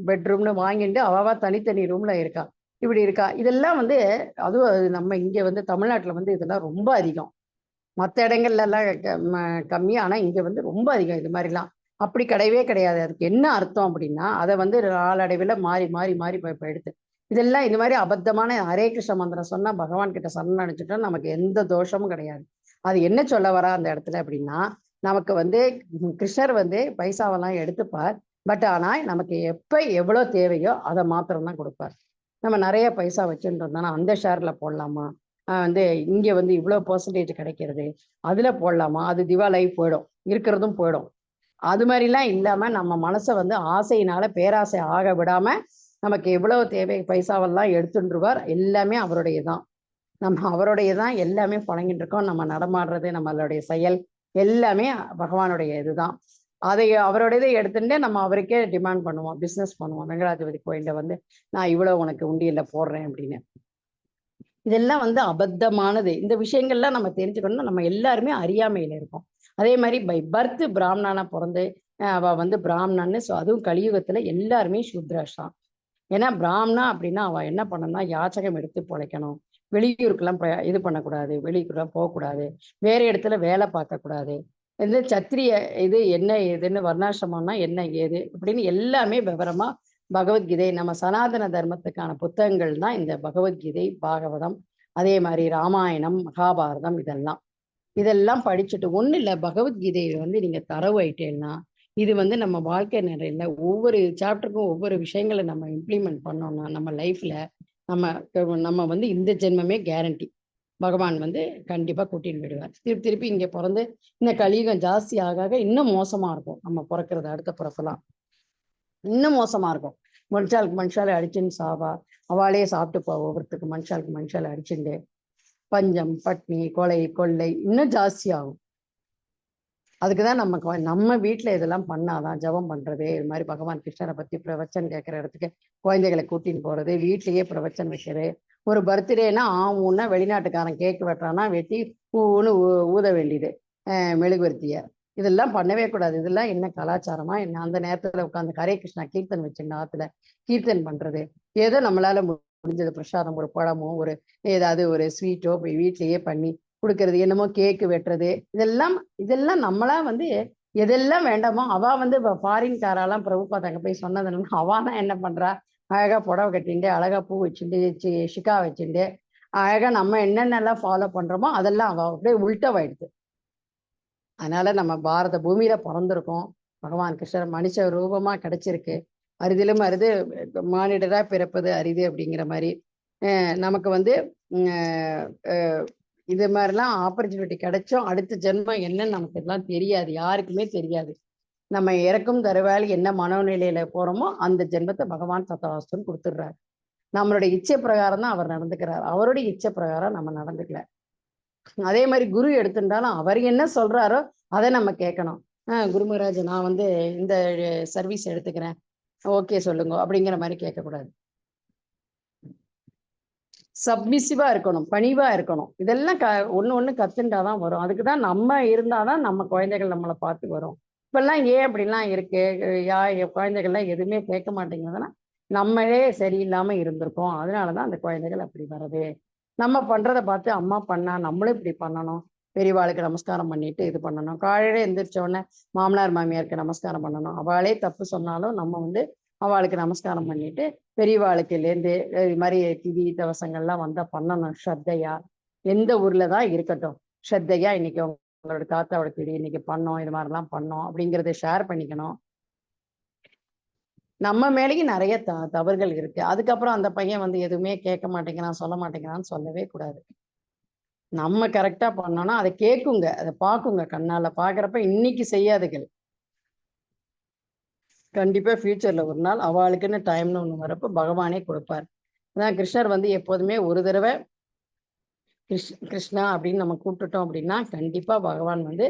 பெட்ரூம்னு வாங்கிட்டு அவவா தனித்தனி ரூம்ல இருக்கா. இப்படி இருக்கா. இதெல்லாம் வந்து அதுவும் நம்ம இங்க வந்து தமிழ்நாட்டுல வந்து இதெல்லாம் ரொம்ப அதிகம். மற்ற இடங்கள்ல எல்லாம் கம்மி. ஆனா இங்க வந்து ரொம்ப அதிகம் இது மாதிரிலாம். அப்படி கிடையவே கிடையாது. அதுக்கு என்ன அர்த்தம் அப்படின்னா அதை வந்து நாளடைவில் மாறி மாறி மாறி இப்போ எடுத்து இதெல்லாம் இது மாதிரி அபத்தமான ஹரே கிருஷ்ண மந்திரம் சொன்னா பகவான் கிட்ட சரண் அனுப்பிச்சுட்டா நமக்கு எந்த தோஷமும் கிடையாது. அது என்ன சொல்ல வரா அந்த இடத்துல அப்படின்னா, நமக்கு வந்து கிருஷ்ணர் வந்து பைசாவெல்லாம் எடுத்துப்பார். பட் ஆனா நமக்கு எப்ப எவ்வளவு தேவையோ அதை மாத்திரம் தான் கொடுப்பார். நம்ம நிறைய பைசா வச்சுருந்தோம்னா அந்த ஷேர்ல போடலாமா, வந்து இங்க வந்து இவ்வளவு பெர்சன்டேஜ் கிடைக்கிறது அதுல போடலாமா, அது திவாலாகி போயிடும், இருக்கிறதும் போயிடும். அது மாதிரிலாம் இல்லாம நம்ம மனசை வந்து ஆசையினால பேராசை ஆக விடாம நமக்கு எவ்வளவு தேவை பைசாவெல்லாம் எடுத்துருவார். எல்லாமே அவருடையதான். நம்ம அவருடையதான் எல்லாமே பழங்கிட்டு இருக்கோம். நம்ம நடமாடுறது நம்மளுடைய செயல் எல்லாமே பகவானுடைய இதுதான். அதை அவருடையதை எடுத்துட்டு நம்ம அவருக்கே டிமாண்ட் பண்ணுவோம், பிஸ்னஸ் பண்ணுவோம். வெங்கடாஜபதி கோயில்ல வந்து நான் இவ்வளவு உனக்கு உண்டியல்ல போடுறேன் அப்படின்னு. இதெல்லாம் வந்து அபத்தமானது. இந்த விஷயங்கள்லாம் நம்ம தெரிஞ்சுக்கணும்னா நம்ம எல்லாருமே அறியாமையில இருக்கோம். அதே மாதிரி பை பர்த் பிராமணனா பிறந்து அவ வந்து பிராமணன்னு அதுவும் கலியுகத்துல எல்லாருமே சூத்ராஷ்தான். ஏன்னா பிராமணா அப்படின்னா அவ என்ன பண்ணணும்னா யாச்சகம் எடுத்து பிழைக்கணும். வெளியூருக்கெல்லாம் இது பண்ணக்கூடாது, வெளியூருக்கெல்லாம் போகக்கூடாது, வேற இடத்துல வேலை பார்க்கக்கூடாது. இந்த சத்திரிய இது என்ன ஏதுன்னு வர்ணாசிரமம்னா என்ன ஏது அப்படின்னு எல்லாமே விவரமா பகவத்கீதை நம்ம சனாதன தர்மத்துக்கான புத்தகங்கள் தான் இந்த பகவத்கீதை, பாகவதம், அதே மாதிரி ராமாயணம், மகாபாரதம். இதெல்லாம் படிச்சுட்டு ஒன்றும் இல்லை, பகவத்கீதையை வந்து நீங்க தரவு ஆயிட்டேன்னா இது வந்து நம்ம வாழ்க்கை நிறையில ஒவ்வொரு சாப்டருக்கும் ஒவ்வொரு விஷயங்களை நம்ம இம்ப்ளிமெண்ட் பண்ணோம்னா நம்ம லைஃப்ல நம்ம வந்து இந்த ஜென்மமே கேரண்டி பகவான் வந்து கண்டிப்பா கூட்டின்னு விடுவார். திருப்பி திருப்பி இங்க பிறந்து இந்த கலியுகம் ஜாஸ்தி ஆக இன்னும் மோசமா இருக்கும். நம்ம பிறக்கிறது அடுத்த பிறப்பெல்லாம் இன்னும் மோசமா இருக்கும். மனுஷாலை அடிச்சுன்னு சாவா, அவளே சாப்பிட்டு போ. ஒவ்வொருத்துக்கு மனுஷாலை அடிச்சுட்டு பஞ்சம், பட்னி, கொலை, கொள்ளை இன்னும் ஜாஸ்தி ஆகும். அதுக்குதான் நம்ம வீட்டுல இதெல்லாம் பண்ணாதான் ஜபம் பண்றது, இது மாதிரி பகவான் கிருஷ்ணரை பத்தி பிரவச்சனம் கேட்கிற இடத்துக்கு குழந்தைகளை கூட்டின்னு போறது, வீட்லயே பிரவச்சனம் வைக்கிறது. ஒரு பர்த்டேனா ஆவுன்னா வெளிநாட்டுக்காரன் கேக்கு வெட்டுறான்னா வெட்டி பூன்னு ஊத வேண்டியது மெழுகுவர்த்திய. இதெல்லாம் பண்ணவே கூடாது. இதெல்லாம் என்ன கலாச்சாரமா என்ன? அந்த நேரத்துல உட்காந்து ஹரே கிருஷ்ணா கீர்த்தன் வச்சுங்க ஆத்துல கீர்த்தன் பண்றது. ஏதோ நம்மளால முடிஞ்சது பிரசாதம், ஒரு பழமோ ஒரு ஏதாவது ஒரு ஸ்வீட்டோ போய் வீட்லயே பண்ணி கொடுக்கறது, என்னமோ கேக்கு வெட்டுறது, இதெல்லாம் நம்மளா வந்து எதெல்லாம் வேண்டாமோ. அவ வந்து ஃபாரின்காரெல்லாம் பிரபுபாத் அங்க போய் சொன்னதுன்னு அவானா என்ன பண்றா, அழகா புடவை கட்டிண்டு அழகா பூ வச்சுட்டு ஷிகா வச்சுட்டு அழகா நம்ம என்னென்னலாம் ஃபாலோ பண்றோமோ அதெல்லாம் அவ அப்படியே உள்டவாயிடுது. அதனால நம்ம பாரத பூமியில பிறந்திருக்கோம். பகவான் கிருஷ்ணர் மனுஷ ரூபமா கிடைச்சிருக்கு. அரிதிலும் அரிது மானிடரா பிறப்பது அரிது அப்படிங்கிற மாதிரி நமக்கு வந்து இது மாதிரிலாம் ஆப்பர்ச்சுனிட்டி கிடைச்சோம். அடுத்த ஜென்மம் என்னன்னு நமக்கு எல்லாம் தெரியாது, யாருக்குமே தெரியாது. நம்ம இறக்கும் தருவாயில் என்ன மனோநிலையில போறோமோ அந்த ஜென்மத்தை பகவான் தத்தவாஸ்துன்னு கொடுத்துடுறாரு. நம்மளுடைய இச்சை பிரகாரம் தான் அவர் நடந்துக்கிறார். அவருடைய இச்சை பிரகாரம் நம்ம நடந்துக்கல. அதே மாதிரி குரு எடுத்துட்டாலும் அவர் என்ன சொல்றாரோ அதை நம்ம கேட்கணும். குரு மகாராஜ் நான் வந்து இந்த சர்வீஸ் எடுத்துக்கிறேன், ஓகே சொல்லுங்க அப்படிங்கிற மாதிரி கேட்கக்கூடாது. சப்மிசிவா இருக்கணும், பணிவா இருக்கணும். இதெல்லாம் ஒண்ணு கத்துண்டாதான் வரும். அதுக்குதான் நம்ம இருந்தாதான் நம்ம குழந்தைகள் நம்மளை பார்த்து வரும். இப்பெல்லாம் ஏன் அப்படிலாம் இருக்கு, குழந்தைகள்லாம் எதுவுமே கேட்க மாட்டேங்குதுன்னா நம்மளே சரியில்லாம இருந்திருக்கோம். அதனாலதான் அந்த குழந்தைகள் அப்படி வருது. நம்ம பண்றதை பார்த்து அம்மா பண்ணா நம்மளும் இப்படி பண்ணணும். பெரியவாளுக்கு நமஸ்காரம் பண்ணிட்டு இது பண்ணணும். காலையில எந்திரிச்ச உடனே மாமனார் மாமியாருக்கு நமஸ்காரம் பண்ணணும். அவளே தப்பு சொன்னாலும் நம்ம வந்து அவளுக்கு நமஸ்காரம் பண்ணிட்டு பெரியவாளுக்குலேருந்து இது மாதிரி திதி தவசங்கள்லாம் வந்தா பண்ணணும் ஸ்ரத்தையா. எந்த ஊர்ல தான் இருக்கட்டும், ஸ்ரத்தையா இன்னைக்கு உங்களோட தாத்தாவோட திதி இன்னைக்கு பண்ணோம், இது மாதிரிலாம் பண்ணோம் அப்படிங்கிறத ஷேர் பண்ணிக்கணும். நம்ம மேலேயும் நிறைய தவறுகள் இருக்கு. அதுக்கப்புறம் அந்த பையன் வந்து எதுவுமே கேட்க மாட்டேங்கிறான், சொல்ல மாட்டேங்கிறான்னு சொல்லவே கூடாது. நம்ம கரெக்டா பண்ணோம்னா அதை கேட்குங்க, அதை பார்க்குங்க, கண்ணால பாக்குறப்ப இன்னைக்கு செய்யாதுகள் கண்டிப்பா ஃபியூச்சர்ல ஒரு நாள் அவளுக்குன்னு டைம்னு ஒண்ணு வரப்ப பகவானே கொடுப்பார். அதான் கிருஷ்ணர் வந்து எப்போதுமே ஒரு தடவை கிருஷ்ணா அப்படின்னு நம்ம கூப்பிட்டுட்டோம் அப்படின்னா கண்டிப்பா பகவான் வந்து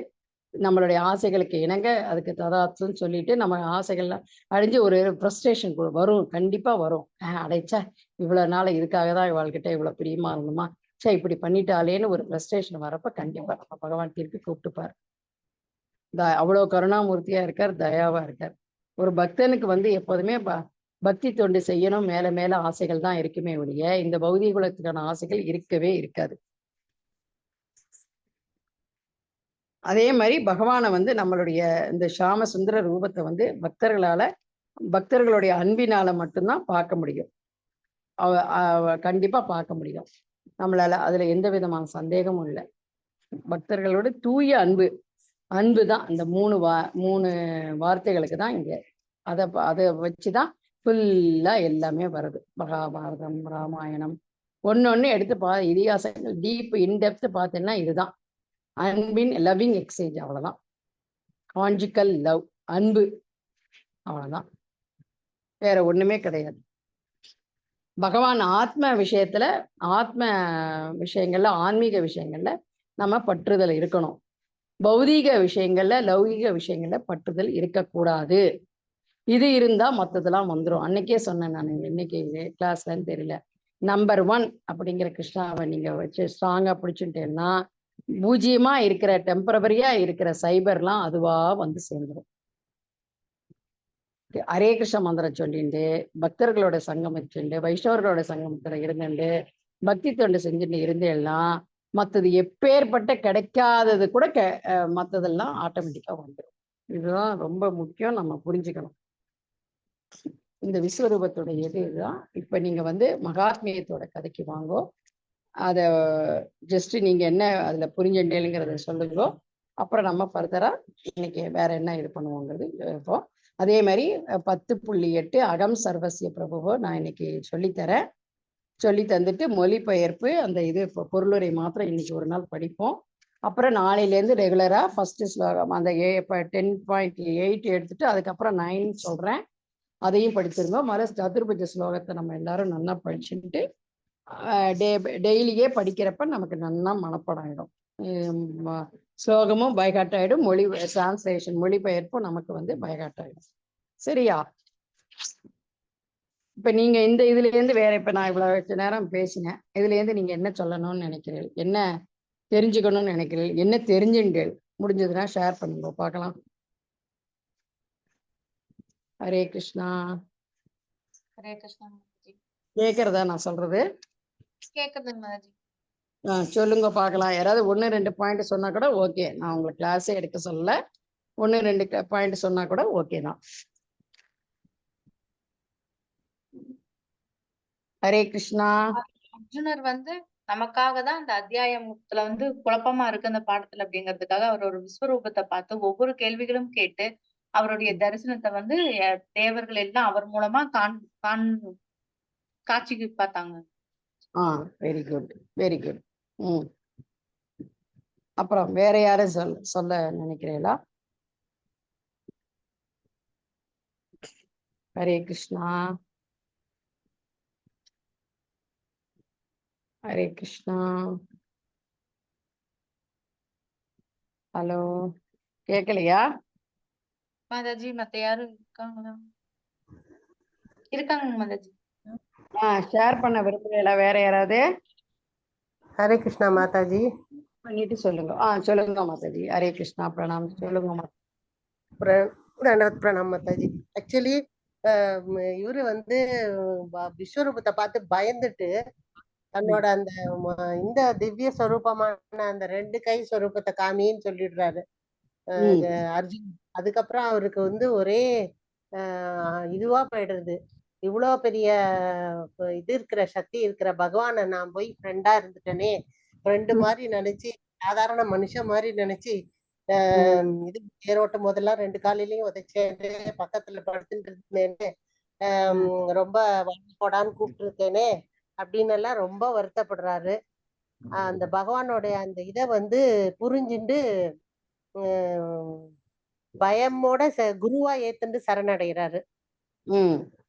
நம்மளுடைய ஆசைகளுக்கு இணங்க அதுக்கு ததாத்துன்னு சொல்லிட்டு நம்ம ஆசைகள்லாம் அழிஞ்சு ஒரு ஃப்ரஸ்ட்ரேஷன் வரும், கண்டிப்பா வரும். அடைச்சா இவ்வளவு நாள் இதுக்காக தான் இவாள்கிட்ட இவ்வளவு பிரியமா இருந்தோமா, சே இப்படி பண்ணிட்டாலேன்னு ஒரு ஃப்ரஸ்ட்ரேஷன் வரப்ப கண்டிப்பா நம்ம பகவான் திருப்பி கூப்பிட்டுப்பார். அவ்வளவு கருணாமூர்த்தியா இருக்கார், தயாவா இருக்கார். ஒரு பக்தனுக்கு வந்து எப்போதுமே பக்தி தொண்டு செய்யணும், மேல மேல ஆசைகள் தான் இருக்குமே ஒழிய இந்த பௌதிக குலத்துக்கான ஆசைகள் இருக்கவே இருக்காது. அதே மாதிரி பகவானை வந்து நம்மளுடைய இந்த ஷாம சுந்தர ரூபத்தை வந்து பக்தர்களுடைய அன்பினால மட்டும்தான் பார்க்க முடியும். கண்டிப்பா பார்க்க முடியும் நம்மளால. அதுல எந்த விதமான சந்தேகமும் இல்லை. பக்தர்களோட தூய அன்பு தான் அந்த மூணு வார்த்தைகளுக்கு தான் இங்க அதை வச்சுதான் ஃபுல்லா எல்லாமே வருது. மகாபாரதம், ராமாயணம் ஒன்னொன்னு எடுத்து இதிகாசங்கள் டீப் இன்டெப்த் பார்த்தேன்னா இதுதான் அன்பின் லவ்விங் எக்ஸ்சேஞ்ச். அவ்வளவுதான் கான்ஜுகல் லவ், அன்பு, அவ்வளவுதான், வேற ஒண்ணுமே கிடையாது. பகவான் ஆத்ம விஷயங்கள்ல ஆன்மீக விஷயங்கள்ல நம்ம பற்றுதல் இருக்கணும். பௌதீக விஷயங்கள்ல லௌகிக விஷயங்கள்ல பற்றுதல் இருக்கக்கூடாது. இது இருந்தா மற்றதெல்லாம் வந்துடும். அன்னைக்கே சொன்னேன் நான், இன்னைக்கு கிளாஸ்லன்னு தெரியல. நம்பர் 1 அப்படிங்கிற கிருஷ்ணாவை நீங்க வச்சு ஸ்ட்ராங்கா பிடிச்சுட்டேன்னா பூஜ்ஜியமா இருக்கிற டெம்பரவரியா இருக்கிற சைபர்லாம் அதுவா வந்து சேர்ந்துடும். ஹரே கிருஷ்ண மந்திரம் சொல்லிண்டு பக்தர்களோட சங்கமிச்சுண்டு வைஷ்ணவர்களோட சங்கமத்துல இருந்துட்டு பக்தி தொண்டு செஞ்சுட்டு இருந்தேல்லாம் மற்றது எப்பேற்பட்ட கிடைக்காதது கூட மற்றதெல்லாம் ஆட்டோமேட்டிக்கா வந்துடும். இதுதான் ரொம்ப முக்கியம், நம்ம புரிஞ்சுக்கணும். இந்த விஸ்வரூபத்துடைய இதுதான். இப்ப நீங்க வந்து மகாத்மியத்தோட கதைக்கு வாங்கோ. அத ஜஸ்ட் நீங்க என்ன அதுல புரிஞ்சுட்டேங்கிறத சொல்லுங்க. அப்புறம் நம்ம ஃபர்தரா இன்னைக்கு வேற என்ன இது பண்ணுவோங்கிறது இப்போ. அதே மாதிரி 10.8 அகம் சர்வசிய பிரபுவோ நான் இன்னைக்கு சொல்லித்தரேன். சொல்லி தந்துட்டு மொழிபெயர்ப்பு அந்த இது பொருளுரை மாத்திரம் இன்னைக்கு ஒரு நாள் படிப்போம். அப்புறம் நாளையிலேருந்து ரெகுலரா ஃபர்ஸ்ட் ஸ்லோகம் அந்த 10.8 எடுத்துட்டு அதுக்கப்புறம் 9 சொல்றேன், அதையும் படிச்சிருந்தோம். மறுபடியும் சதுர்புஜ ஸ்லோகத்தை நம்ம எல்லாரும் நல்லா படிச்சுட்டு டெய்லியே படிக்கிறப்ப நமக்கு நல்லா மனப்பாடம் ஆயிடும். ஸ்லோகமும் பைகாட் ஆயிடும், டிரான்ஸ்லேஷன் மொழிபெயர்ப்பும் நமக்கு வந்து பைகாட் ஆயிடும். சரியா? இப்ப நீங்க இந்த இதுல இருந்து வேற, இப்ப நான் இவ்வளவு நேரம் பேசினேன், இதுல இருந்து நீங்க என்ன சொல்லணும்னு நினைக்கிறீர்கள், என்ன தெரிஞ்சுக்கணும்னு நினைக்கிறீர்கள், என்ன தெரிஞ்சுங்கள் முடிஞ்சதுன்னா ஷேர் பண்ணுங்க பார்க்கலாம். ஹரே கிருஷ்ணா. ஹரே கிருஷ்ணா. கேக்குறதா நான் சொல்றது? கேக்குதுங்க மாதாஜி. சொல்லுங்க பார்க்கலாம். யாராவது 1-2 பாயிண்ட் சொன்னா கூட ஓகே, நான் உங்களுக்கு கிளாஸே எடுக்க சொல்லல. 1-2 பாயிண்ட் சொன்னா கூட ஓகே தான். ஹரே கிருஷ்ணா. அர்ஜுனர் வந்து நமக்காக தான் அந்த அத்தியாயத்துல வந்து குழப்பமா இருக்கு அந்த பாடத்துல அப்படிங்கிறதுக்காக அவர் ஒரு விஸ்வரூபத்தை பார்த்து ஒவ்வொரு கேள்விகளும் கேட்டு அவருடைய தரிசனத்தை வந்து தேவர்கள் எல்லாம் அவர் மூலமா காட்சிக்கு பார்த்தாங்க. Very good, very good. அப்புறம் வேற யாரும் சொல்ல நினைக்கிறீங்களா? ஹரே கிருஷ்ணா. ஹரே கிருஷ்ணா. ஹலோ, கேட்கலையா மாதாஜி? மத்த யாரும் இருக்காங்களா? இருக்காங்க மாதாஜி. ஷேர் பண்ண விரும்புறீங்களா வேற யாராவது? ஹரே கிருஷ்ணா மாதாஜி. பண்ணிட்டு சொல்லுங்க. சொல்லுங்க மாதாஜி. ஹரே கிருஷ்ணா, பிரணாம். சொல்லுங்க தண்டவத் பிரணாம் மாதாஜி. ஆக்சுவலி இவரு வந்து விஸ்வரூபத்தை பார்த்து பயந்துட்டு தன்னோட அந்த இந்த திவ்ய ஸ்வரூபமான அந்த 2 கை ஸ்வரூபத்தை காமின்னு சொல்லிடுறாரு அர்ஜுன். அதுக்கப்புறம் அவருக்கு வந்து ஒரே இதுவா போயிடுறது. இவ்வளவு பெரிய இது இருக்கிற சக்தி இருக்கிற பகவானை நான் போய் ஃப்ரெண்டா இருந்துட்டேனே, ஃப்ரெண்டு மாதிரி நினைச்சு, சாதாரண மனுஷன் மாதிரி நினைச்சு, இது தேரோட்டும் போதெல்லாம் 2 காலையிலயும் உதைச்சேன்னு, பக்கத்துல படுத்துட்டு இருந்தேன்னு, ரொம்ப போடான்னு கூப்பிட்டு இருக்கேனே அப்படின்னு எல்லாம் ரொம்ப வருத்தப்படுறாரு. அந்த பகவானோடைய அந்த இதை வந்து புரிஞ்சுண்டு பயமோட குருவா ஏத்துண்டு சரணடைகிறாரு.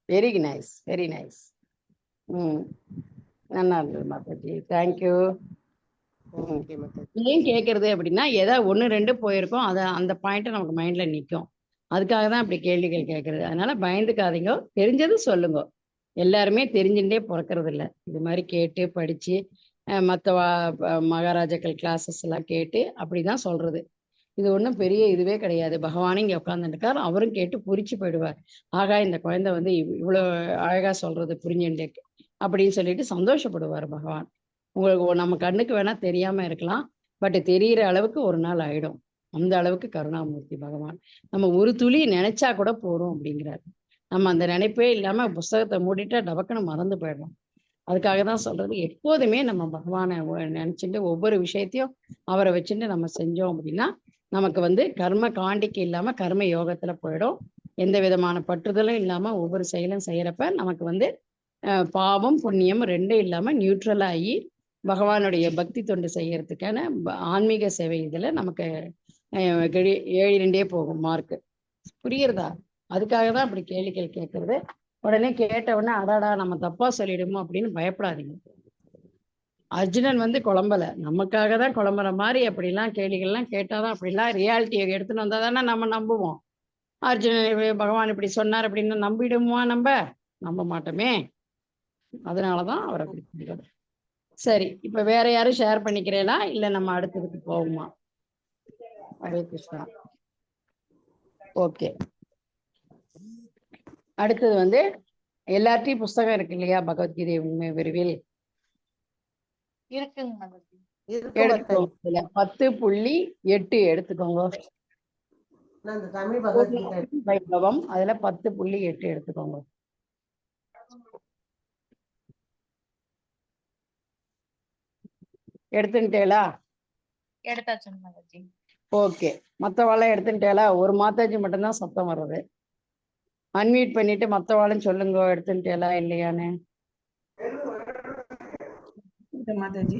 Very nice, very nice. நல்லா இருந்தது மாதாஜி, தேங்க்யூ. ஏன் கேட்கறது அப்படின்னா, ஏதாவது 1, 2 போயிருக்கோம், அதை அந்த பாயிண்ட் நமக்கு மைண்ட்ல நிற்கும். அதுக்காக தான் அப்படி கேள்விகள் கேட்கறது. அதனால பயந்துக்காதீங்க, தெரிஞ்சது சொல்லுங்க. எல்லாருமே தெரிஞ்சுட்டே பிறக்கிறது இல்லை. இது மாதிரி கேட்டு படிச்சு மற்ற மகாராஜாக்கள் கிளாஸஸ் எல்லாம் கேட்டு அப்படிதான் சொல்றது. இது ஒன்றும் பெரிய இதுவே கிடையாது. பகவானே இங்கே உட்காந்துருக்கார், அவரும் கேட்டு புரிச்சு போயிடுவார். ஆகா, இந்த குழந்தை வந்து இவ்வளோ அழகா சொல்றது புரிஞ்சுட்டே அப்படின்னு சொல்லிட்டு சந்தோஷப்படுவார் பகவான். உங்களுக்கு நம்ம கண்ணுக்கு வேணா தெரியாம இருக்கலாம், பட் தெரிகிற அளவுக்கு ஒரு நாள் ஆயிடும். அந்த அளவுக்கு கருணாமூர்த்தி பகவான். நம்ம ஒரு துளி நினைச்சா கூட போறோம் அப்படிங்கிறாரு. நம்ம அந்த நினைப்பே இல்லாம புஸ்தகத்தை மூடிட்டா டபக்குன்னு மறந்து போயிடுறோம். அதுக்காக தான் சொல்றது, எப்போதுமே நம்ம பகவானை நினைச்சுட்டு ஒவ்வொரு விஷயத்தையும் அவரை வச்சுட்டு நம்ம செஞ்சோம் அப்படின்னா நமக்கு வந்து கர்ம காண்டிக்கு இல்லாம கர்ம யோகத்துல போயிடும். எந்த விதமான பற்றுதலும் இல்லாம ஒவ்வொரு செயலும் செய்யறப்ப நமக்கு வந்து பாவம் புண்ணியம் 2 இல்லாம நியூட்ரல் ஆகி பகவானுடைய பக்தி தொண்டு செய்யறதுக்கான ஆன்மீக சேவை இதுல நமக்கு ஏழிரண்டே போகும் மார்க்கு. புரியுறதா? அதுக்காக தான் அப்படி கேள்விகள் கேட்கறது. உடனே கேட்ட உடனே அடாடா நம்ம தப்பா சொல்லிடுமோ அப்படின்னு பயப்படாதீங்க. அர்ஜுனன் வந்து குழம்பல, நமக்காக தான் குழம்புற மாதிரி அப்படிலாம் கேள்விகள்லாம் கேட்டாதான், அப்படிலாம் ரியாலிட்டியை எடுத்துன்னு வந்தா தானே நம்ம நம்புவோம். அர்ஜுனன் பகவான் இப்படி சொன்னார் அப்படின்னு நம்பிடுமா? நம்ப மாட்டோமே. அதனாலதான் அவர் அப்படி சொல்றாரு. சரி, இப்ப வேற யாரும் ஷேர் பண்ணிக்கிறேனா இல்ல நம்ம அடுத்ததுக்கு போகுமா? ஹரே கிருஷ்ணா. ஓகே, அடுத்தது வந்து எல்லார்ட்டையும் புஸ்தகம் இருக்கு இல்லையா? பகவத்கீதை உண்மை விரிவில் இருக்குங்க. எடுத்துக்கோங்க. 10.8 எடுத்துக்கோங்க. வைபவம் அதுல 10.8 எடுத்துக்கோங்க. எடுத்துட்டேலா? எடுத்தாச்சு மாதாஜி. ஓகே, மற்றவாளும் எடுத்துட்டேலா? ஒரு மாதாஜி மட்டும்தான் சத்தம் வர்றது. அன்மியூட் பண்ணிட்டு மற்றவாளும் சொல்லுங்க, எடுத்துட்டேலா இல்லையான்னு. மாதாஜி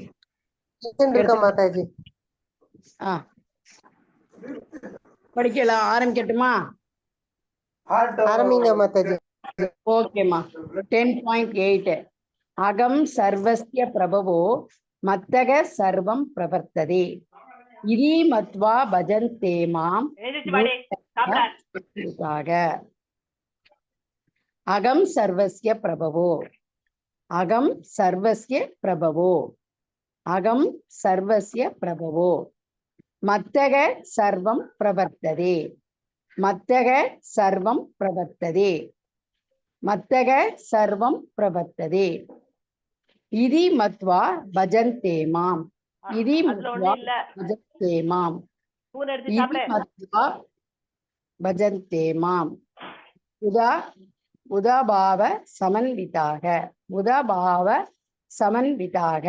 படிக்கலாம், ஆரம்பிக்கட்டுமா? ஆரம்பிங்க மாதாஜி. ஓகேம்மா. 10.8 அகம் சர்வஸ்ய பிரபவோ மத்தக சர்வம் பிரவர்த்ததே இதி மத்வா பஜந்தே மாம். அகம் சர்வஸ்ய பிரபவோ, அகம் சர்வஸ்ய பிரபவோ, அகம் சர்வஸ்ய பிரபவோ மத்தக சர்வம் பிரவர்த்ததே, மத்தக சர்வம் பிரவர்த்ததே, மத்தக சர்வம் பிரவர்த்ததே இதி மத்வா பஜந்தே மாம். இதி மத்வா பஜந்தே மாம். இதி மத்வா பஜந்தே மாம். உதாபாவ சமன்விதாக, உதாபாவ சமன்விதாக,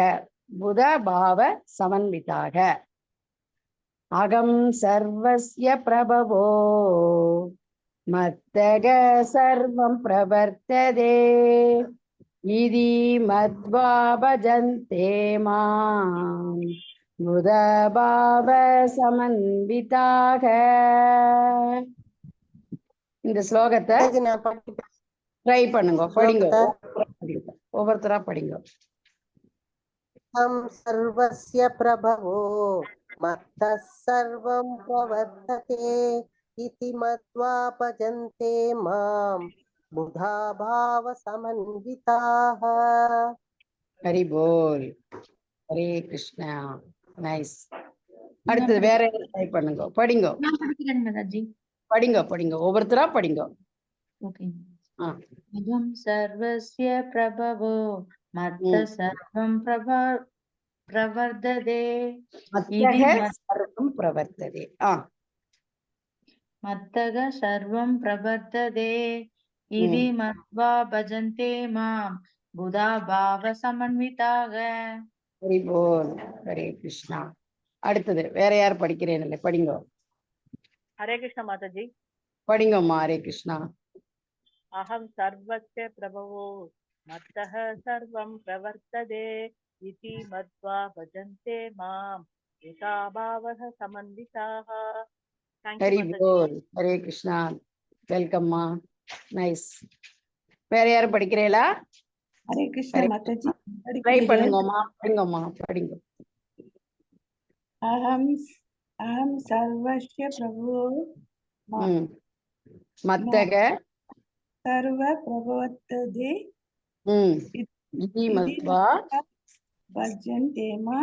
உதாபாவ சமன்விதாக. அகம் சர்வஸ்ய பிரபவோ மத்தக சர்வம் பிரவர்த்ததே இதி மத்வா பஜந்தே மாம். உதாபாவ சமன்விதாக. இந்த ஸ்லோகத்தை ட்ரை பண்ணுங்க, படிங்க, ஒவ்வொருத்தரா படிங்க. சர்வஸ்ய பிரபவோ மத்தः சர்வம் பிரவர்த்ததே இதி மத்வா பஜந்தே மாம் புதா பாவ சமன்விதாஹ. ஹரி போல். ஹரே கிருஷ்ணா. நைஸ். அடுத்தது வேற ட்ரை பண்ணுங்க, படிங்க. நான் படிக்கிறேன் மாதாஜி. படிங்க படிங்க, ஒவ்வொருத்தரா படிங்க. ஓகே. अहं सर्वस्य प्रभवो मत्तः सर्वं प्रवर्तते इति सर्वं प्रवर्तते मत्तः सर्वं प्रवर्तते इति मत्वा भजन्ते मां बुधा भावसमन्विताः. ஹரி போல். ஹரே கிருஷ்ணா. அடுத்தது வேற யார் படிக்கிறேன் இல்லை, படிங்கோ. हरे कृष्ण माताजी. படிங்கம்மா. ஹரே கிருஷ்ணா. अहं सर्वस्य प्रभवो मत्तः सर्वं प्रवर्तते इति मत्वा भजन्ते मां यथा भावः समन्विताः. ஹரி போல். ஹரே கிருஷ்ணா. வெல்கம்மா. நைஸ். வேற யாரும் படிக்கிறீங்களா? ஹரே கிருஷ்ண மாதாஜி. ட்ரை பண்ணுங்கம்மா. படிங்கம்மா, படிங்க. அஹம் அஹம் சர்வஸ்ய பிரபு மத்தக சர்வ பிரபவத்ததே இதி மத்வா பஜ்யந்தே மா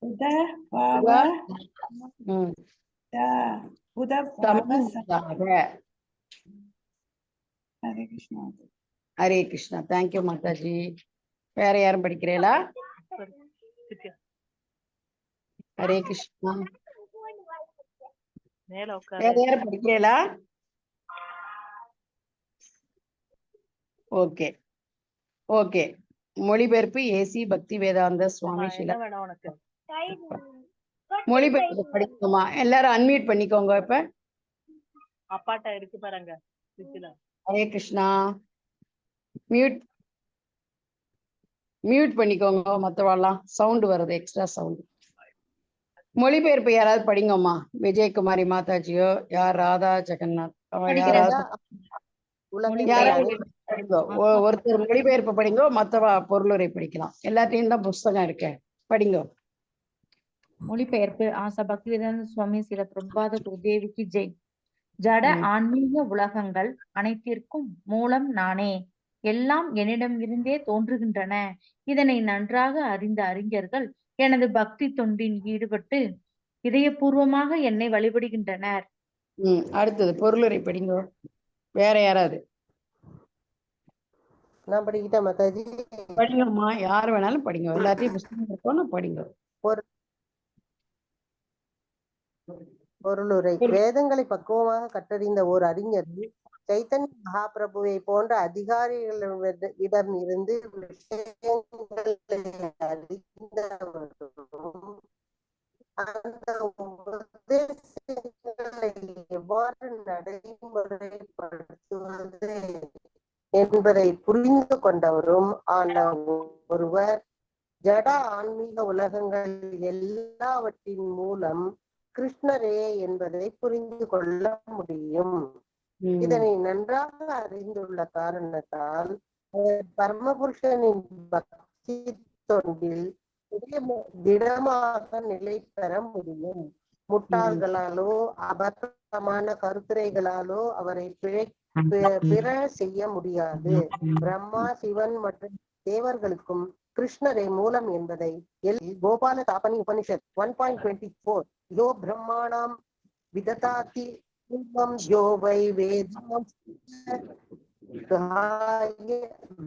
புத பாவ ஹரே கிருஷ்ணா. ஹரே கிருஷ்ணா. தேங்க்யூ மாதாஜி. வேற யாரும் படிக்கிறீங்களா? ஹரே கிருஷ்ணா. வேற யாரும் படிக்கிறீங்களா? Okay okay. மொழிபெயர்ப்பு ஏசி பக்தி வேதாந்த சுவாமி ஷிலா. மொழிபெயர்ப்பு படிக்கணுமா? எல்லாரும் அன்மியூட் பண்ணிக்கோங்க. இப்ப அப்பாட்ட இருக்கு பாருங்க. ஹரே கிருஷ்ணா. மியூட் பண்ணிக்கோங்க. மற்றவாள்லாம் சவுண்ட் வருது, எக்ஸ்ட்ரா சவுண்ட். மொழிபெயர்ப்பு யாராவது படிங்கம்மா. விஜயகுமாரி மாதாஜியோ, யார் ராதா ஜெகநாத், யாராவது ஒருத்தர் மொழிபெயர்ப்பு படிங்கோ, மற்றவா பொருளுரை படிக்கலாம். எல்லாத்தையும் தான் புஸ்தகம் இருக்கு, படிங்க. மொழிபெயர்ப்பு ஆசா பக்திவேதாந்த சுவாமி சில பிரபாத குருதேவிக்கு ஜெய். ஜட ஆன்மீக உலகங்கள் அனைத்திற்கும் மூலம் நானே. எல்லாம் என்னிடம் இருந்தே தோன்றுகின்றன. இதனை நன்றாக அறிந்த அறிஞர்கள் எனது பக்தி தொண்டின் ஈடுபட்டு இதயபூர்வமாக என்னை வழிபடுகின்றனர். அடுத்தது பொருளுரை படிங்க. வேற யாராவது? நான் படிக்கிட்டேன் மாதாஜி. படிங்கம்மா, யார் வேணாலும் படிங்க. எல்லாத்தையும் புஸ்தகம் இருக்கோன்னு படிங்க. பொருளுரை. வேதங்களை பக்குவமாக கற்றறிந்த ஓர் அறிஞர் சைத்தன்ய மகாபிரபுவை போன்ற அதிகாரிகளிடம் இருந்து விஷயங்களை அறிந்தவரும் அந்த உபதேசங்களை எவ்வாறு நடைமுறைப்படுத்துவது என்பதை புரிந்து கொண்டவரும் ஆன ஒருவர் ஜட ஆன்மீக உலகங்கள் எல்லாவற்றின் மூலம் கிருஷ்ணரே என்பதை புரிந்து கொள்ள முடியும். இதனை நன்றாக அறிந்துள்ள காரணத்தால் பரமபுருஷனின் பக்தி தொண்டில் திடமாக நிலை பெற முடியும். முட்டாள்களாலோ அபத்தமான கருத்துரைகளாலோ அவரை பிற செய்ய முடியாது. பிரம்மா, சிவன் மற்றும் தேவர்களுக்கும் கிருஷ்ணரே மூலம் என்பதை கோபால தாபனி உபனிஷத் 1.24 யோ பிரம்மாணாம் விததாதி யோ வை வேதாம்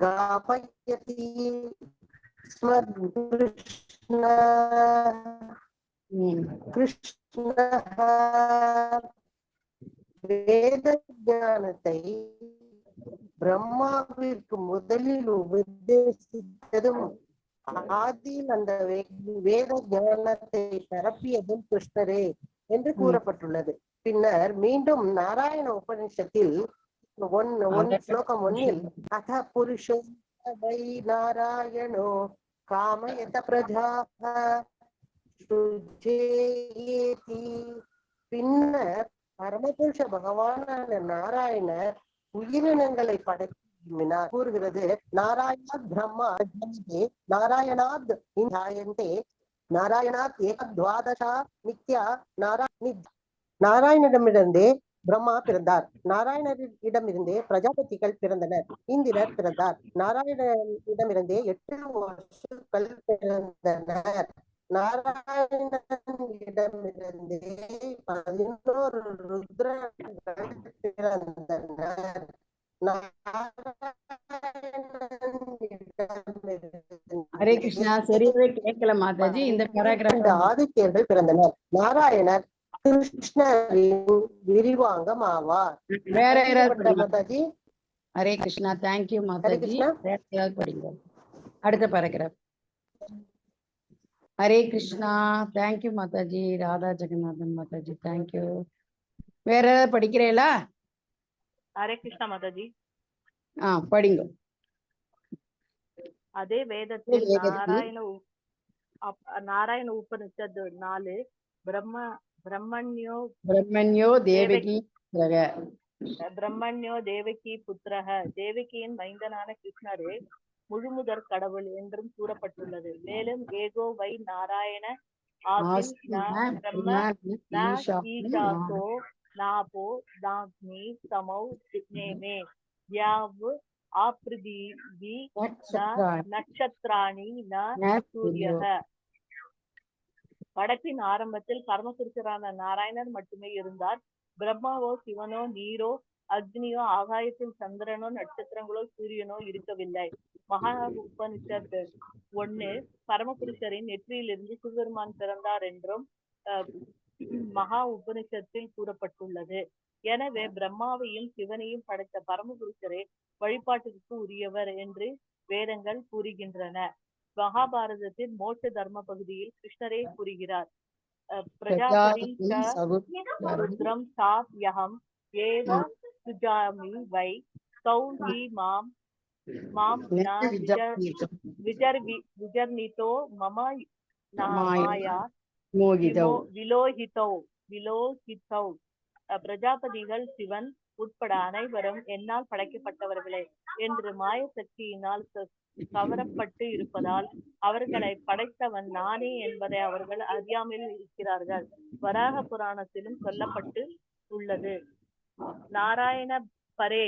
காபயதி கிருஷ்ண வேத ஞானத்தை பிரம்மாவிற்கு முதலில் உபதேசித்ததும் ஆதியில் அந்த வேத ஞானத்தை பரப்பியதும் கிருஷ்ணரே என்று கூறப்பட்டுள்ளது. பின்னர் மீண்டும் நாராயண உபனிஷத்தில் ஸ்லோகம் 1 அத புருஷோ வை நாராயணோ காமயத பிரஜாஹ சுஜேயேதி. பின்னர் பரமபுருஷ பகவானான நாராயணர் உயிரினங்களை படைக்க விரும்பினார் கூறுகிறது. நாராயணாத் பிரம்மா நாராயணாத் ஜாயந்தே நாராயணாத் ஏகத்வாதசா நித்யா நாராயணனிடமிருந்தே பிரம்மா பிறந்தார். நாராயணரிடமிருந்தே பிரஜாபதிகள் பிறந்தனர். இந்திரர் பிறந்தார். நாராயணனிடமிருந்தே 8 வசுக்கள் பிறந்தனர். நாராயணனிடமிருந்தே 11 ருத்ரர்கள் பிறந்தனர். ஹரே கிருஷ்ணா, சரியாவே கேட்கல மாதாஜி. இந்த பேராகிராஃப் ஆதித்யர்கள் பிறந்தனர். நாராயணர் கிருஷ்ணரின் விரிவாங்கம் ஆவார். வேற யாராவது படிங்க. மாதாஜி. ஹரே கிருஷ்ணா, தேங்க்யூ ஹரே மாதாஜி. கிருஷ்ணா. வேற யாராவது படிங்க. அடுத்த paragraph. Hare Krishna, thank you Mataji. Radha Jagannathan Mataji, thank you. வேற ஏதாவது படிக்கிறீங்களா? ஹரே கிருஷ்ணா மாதாஜி. படிங்க. அதே வேதத்தில் நாராயண உபனிஷத் 4 பிரம்மண்யோ தேவகி பிரம்மண்யோ தேவகி புத்திரக, தேவகியின் மைந்தனான கிருஷ்ணரே முழுமுதற் கடவுள் என்றும் கூறப்பட்டுள்ளது. மேலும் ஏகோ வை நாராயண ஆசின் பிரம்ம ஈஷாசோ நாபோ நாக்னி சமௌ நேமே யாவ் ஆப்ருதிவி நட்சத்திராணி ந சூரியக. படைப்பின் ஆரம்பத்தில் பரமபுருஷரான நாராயணர் மட்டுமே இருந்தார். பிரம்மாவோ சிவனோ நீரோ அக்னியோ ஆகாயத்தில் சந்திரனோ நட்சத்திரங்களோ சூரியனோ இருக்கவில்லை. மகா உபனிஷத் 1 பரமபுருஷரின் நெற்றியிலிருந்து சிவபெருமான் பிறந்தார் என்றும் மகா உபனிஷத்தில் கூறப்பட்டுள்ளது. எனவே பிரம்மாவையும் சிவனையும் படைத்த பரமபுருஷரே வழிபாட்டுக்கு உரியவர் என்று வேதங்கள் கூறுகின்றன. மகாபாரதத்தின் மோட்ச தர்ம பகுதியில் கிருஷ்ணரே கூறுகிறார், பிரஜாபதி ருத்ரம் சாப்யஹம் ஏவ சுஜாமி வை கௌஹி மாம் விஜர்னிதோ மம மாயா விலோஹிதோ. பிரஜாபதிகள் சிவன் உட்பட அனைவரும் என்னால் படைக்கப்பட்டவர்களே என்று மாய சக்தியினால் கவரப்பட்டு இருப்பதால் அவர்களை படைத்தவன் நானே என்பதை அவர்கள் அறியாமல் இருக்கிறார்கள். வராக புராணத்திலும் சொல்லப்பட்டு உள்ளது, நாராயண பரே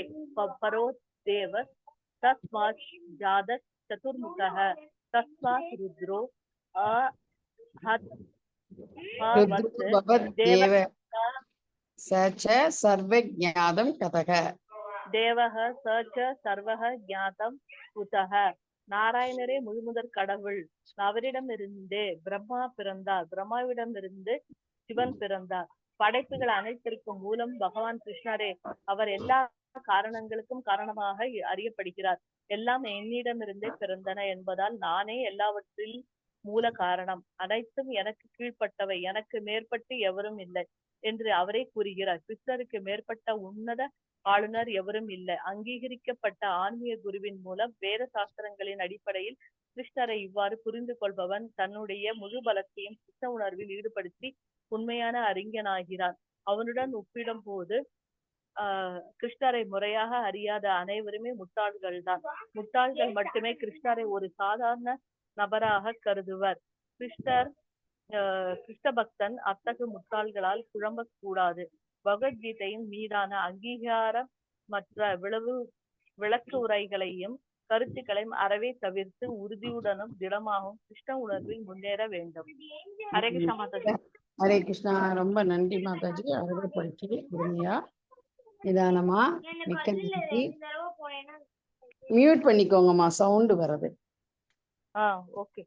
பரோ தேவ தஸ்மாத் ஜாத சதுர்முகः தஸ்மாத் ருத்ரோ சர்வஜாதம் கதக தேவக ச சர்வக ஞாதம் குதக. நாராயணரே முழுமுதற் கடவுள். அவரிடமிருந்தே பிரம்மா பிறந்தார். பிரம்மாவிடமிருந்து சிவன் பிறந்தார். படைப்புகள் அனைத்திற்கும் மூலம் பகவான் கிருஷ்ணரே. அவர் எல்லா காரணங்களுக்கும் காரணமாக அறியப்படுகிறார். எல்லாம் என்னிடமிருந்தே பிறந்தன என்பதால் நானே எல்லாவற்றில் மூல காரணம். அனைத்தும் எனக்கு கீழ்ப்பட்டவை, எனக்கு மேற்பட்டு எவரும் இல்லை என்று அவரே கூறுகிறார். கிருஷ்ணருக்கு மேற்பட்ட உன்னத ஆளுநர் எவரும் இல்லை. அங்கீகரிக்கப்பட்ட ஆன்மீக குருவின் மூலம் வேத சாஸ்திரங்களின் அடிப்படையில் கிருஷ்ணரை இவ்வாறு புரிந்து கொள்பவன் தன்னுடைய முழு பலத்தையும் கிருஷ்ண உணர்வில் ஈடுபடுத்தி உண்மையான அறிஞனாகிறான். அவனுடன் ஒப்பிடும் போது கிருஷ்ணரை முறையாக அறியாத அனைவருமே முட்டாள்கள் தான். முட்டாள்கள் மட்டுமே கிருஷ்ணரை ஒரு சாதாரண நபராக கருதுவர். கிருஷ்ண பக்தன் அத்தகு முட்டாள்களால் குழம்பக்கூடாது. பகவத்கீதையின் மீதான அங்கீகாரம் மற்ற விளக்கு உரைகளையும் கருத்துக்களையும் அறவே தவிர்த்து உறுதியுடனும் திடமாகவும் கிருஷ்ண உணர்வில் முன்னேற வேண்டும். ஹரே கிருஷ்ணா மாதாஜி. ஹரே கிருஷ்ணா, ரொம்ப நன்றி மாதாஜி. அழகா படிச்சு பொறுமையா நிதானமா. மிக்க நன்றி. மியூட் பண்ணிக்கோங்கம்மா, சவுண்டு வருது. ஓகே.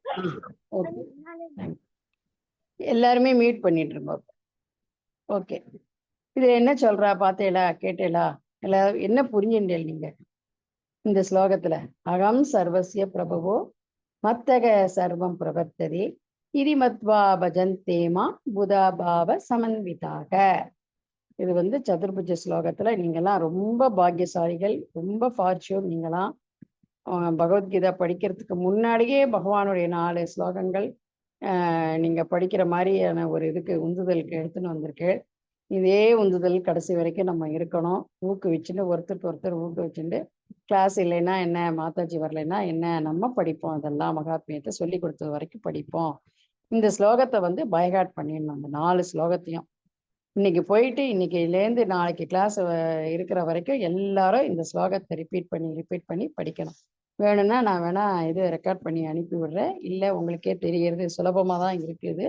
எல்லாருமே மியூட் பண்ணிட்டு இருக்கோம். ஓகே, இது என்ன சொல்றா பார்த்தேலா, கேட்டேலா? எல்லாரும் என்ன புரிஞ்சுட்டேன் நீங்க இந்த ஸ்லோகத்துல? அகம் சர்வசிய பிரபவோ மத்தக சர்வம் பிரவர்த்ததே இதி மத்வா பஜந்தேமா புதாபாவ சமன்விதாக. இது சதுர்புஜ ஸ்லோகத்துல நீங்கெல்லாம் ரொம்ப பாக்கியசாலிகள், ரொம்ப ஃபார்ச்சூன். நீங்களாம் பகவத்கீதை படிக்கிறதுக்கு முன்னாடியே பகவானுடைய 4 ஸ்லோகங்கள் நீங்க படிக்கிற மாதிரியான ஒரு இதுக்கு உந்துதலுக்கு எடுத்துன்னு வந்திருக்கு. இதே உந்துதல் கடைசி வரைக்கும் நம்ம இருக்கணும். ஊக்குவிச்சுட்டு ஒருத்தருக்கு ஒருத்தர் ஊக்குவிச்சுட்டு, கிளாஸ் இல்லைன்னா என்ன, மாதாஜி வரலைன்னா என்ன, நம்ம படிப்போம். அதெல்லாம் மகாத்மியத்தை சொல்லி கொடுத்தது வரைக்கும் படிப்போம். இந்த ஸ்லோகத்தை பைகாட் பண்ணிடணும். அந்த 4 ஸ்லோகத்தையும் இன்னைக்கு போயிட்டு இன்னைக்குலேருந்து நாளைக்கு கிளாஸ் இருக்கிற வரைக்கும் எல்லாரும் இந்த ஸ்லோகத்தை ரிப்பீட் பண்ணி படிக்கணும். வேணும்னா நான் வேணா இது ரெக்கார்ட் பண்ணி அனுப்பி விடுறேன். இல்லை உங்களுக்கே தெரியறது சுலபமாக தான் இருக்குது.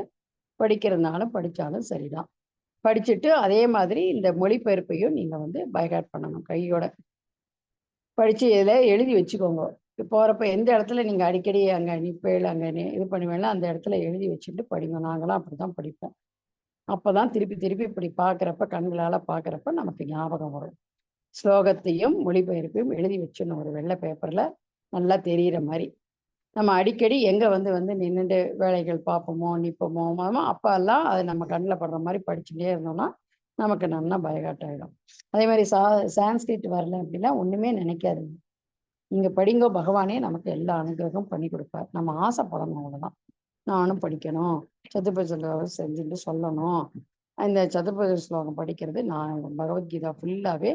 படிக்கிறதுனாலும் படித்தாலும் சரிதான். படிச்சுட்டு அதே மாதிரி இந்த மொழிபெயர்ப்பையும் நீங்கள் வந்து பைகாட் பண்ணணும் கையோட. படித்து இதில் எழுதி வச்சுக்கோங்க. போகிறப்ப எந்த இடத்துல நீங்கள் அடிக்கடி அங்கே நிப்பேல் அங்கே இது பண்ணுவேன்னா அந்த இடத்துல எழுதி வச்சுட்டு படிங்க. நாங்களாம் அப்படி தான் படிப்போம். அப்போ தான் திருப்பி திருப்பி இப்படி பார்க்குறப்ப கண்களால் பார்க்குறப்ப நமக்கு ஞாபகம் வரும். ஸ்லோகத்தையும் மொழிபெயர்ப்பையும் எழுதி வச்சிடணும் ஒரு வெள்ளை பேப்பரில் நல்லா தெரிகிற மாதிரி. நம்ம அடிக்கடி எங்கே வந்து நின்றுட்டு வேலைகள் பார்ப்போமோ நிற்போமோ அப்போ எல்லாம் அது நம்ம கண்ணில் படுற மாதிரி படிச்சுட்டே இருந்தோம்னா நமக்கு நல்லா பயகாட் ஆகிடும். அதே மாதிரி சான்ஸ்கிரிட் வரல அப்படின்னா ஒன்றுமே நினைக்காதுங்க. நீங்கள் படிங்கோ, பகவானே நமக்கு எல்லா அனுகிரகம் பண்ணி கொடுப்பார். நம்ம ஆசைப்படணும், அவ்வளோதான். நானும் படிக்கணும், சதுர்பதி ஸ்லோகம் செஞ்சுட்டு சொல்லணும். இந்த சதுர்பதி ஸ்லோகம் படிக்கிறது நான் பகவத்கீதா ஃபுல்லாகவே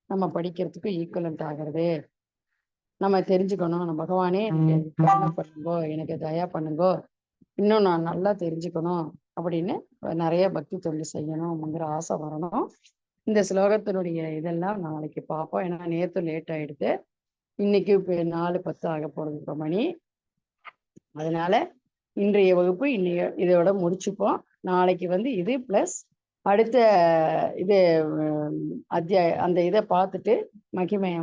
நம்ம படிக்கிறதுக்கு ஈக்குவலண்ட் ஆகிறது. நம்ம தெரிஞ்சுக்கணும், நம்ம பகவானே எனக்கு கருணை பண்ணுங்கோ, எனக்கு தயா பண்ணுங்கோ, இன்னும் நான் நல்லா தெரிஞ்சுக்கணும் அப்படின்னு நிறைய பக்தி தொண்டு செய்யணும்ங்கிற ஆசை வரணும். இந்த ஸ்லோகத்தினுடைய இதெல்லாம் நாளைக்கு பார்ப்போம். ஏன்னா நேற்று லேட் ஆகிடுது. இன்னைக்கு இப்போ 4:10 ஆக போகிறது இப்போ மணி. அதனால இன்றைய வகுப்பு இதோட முடிச்சுப்போம். நாளைக்கு வந்து இது ப்ளஸ் அடுத்த இது அந்த இதை பார்த்துட்டு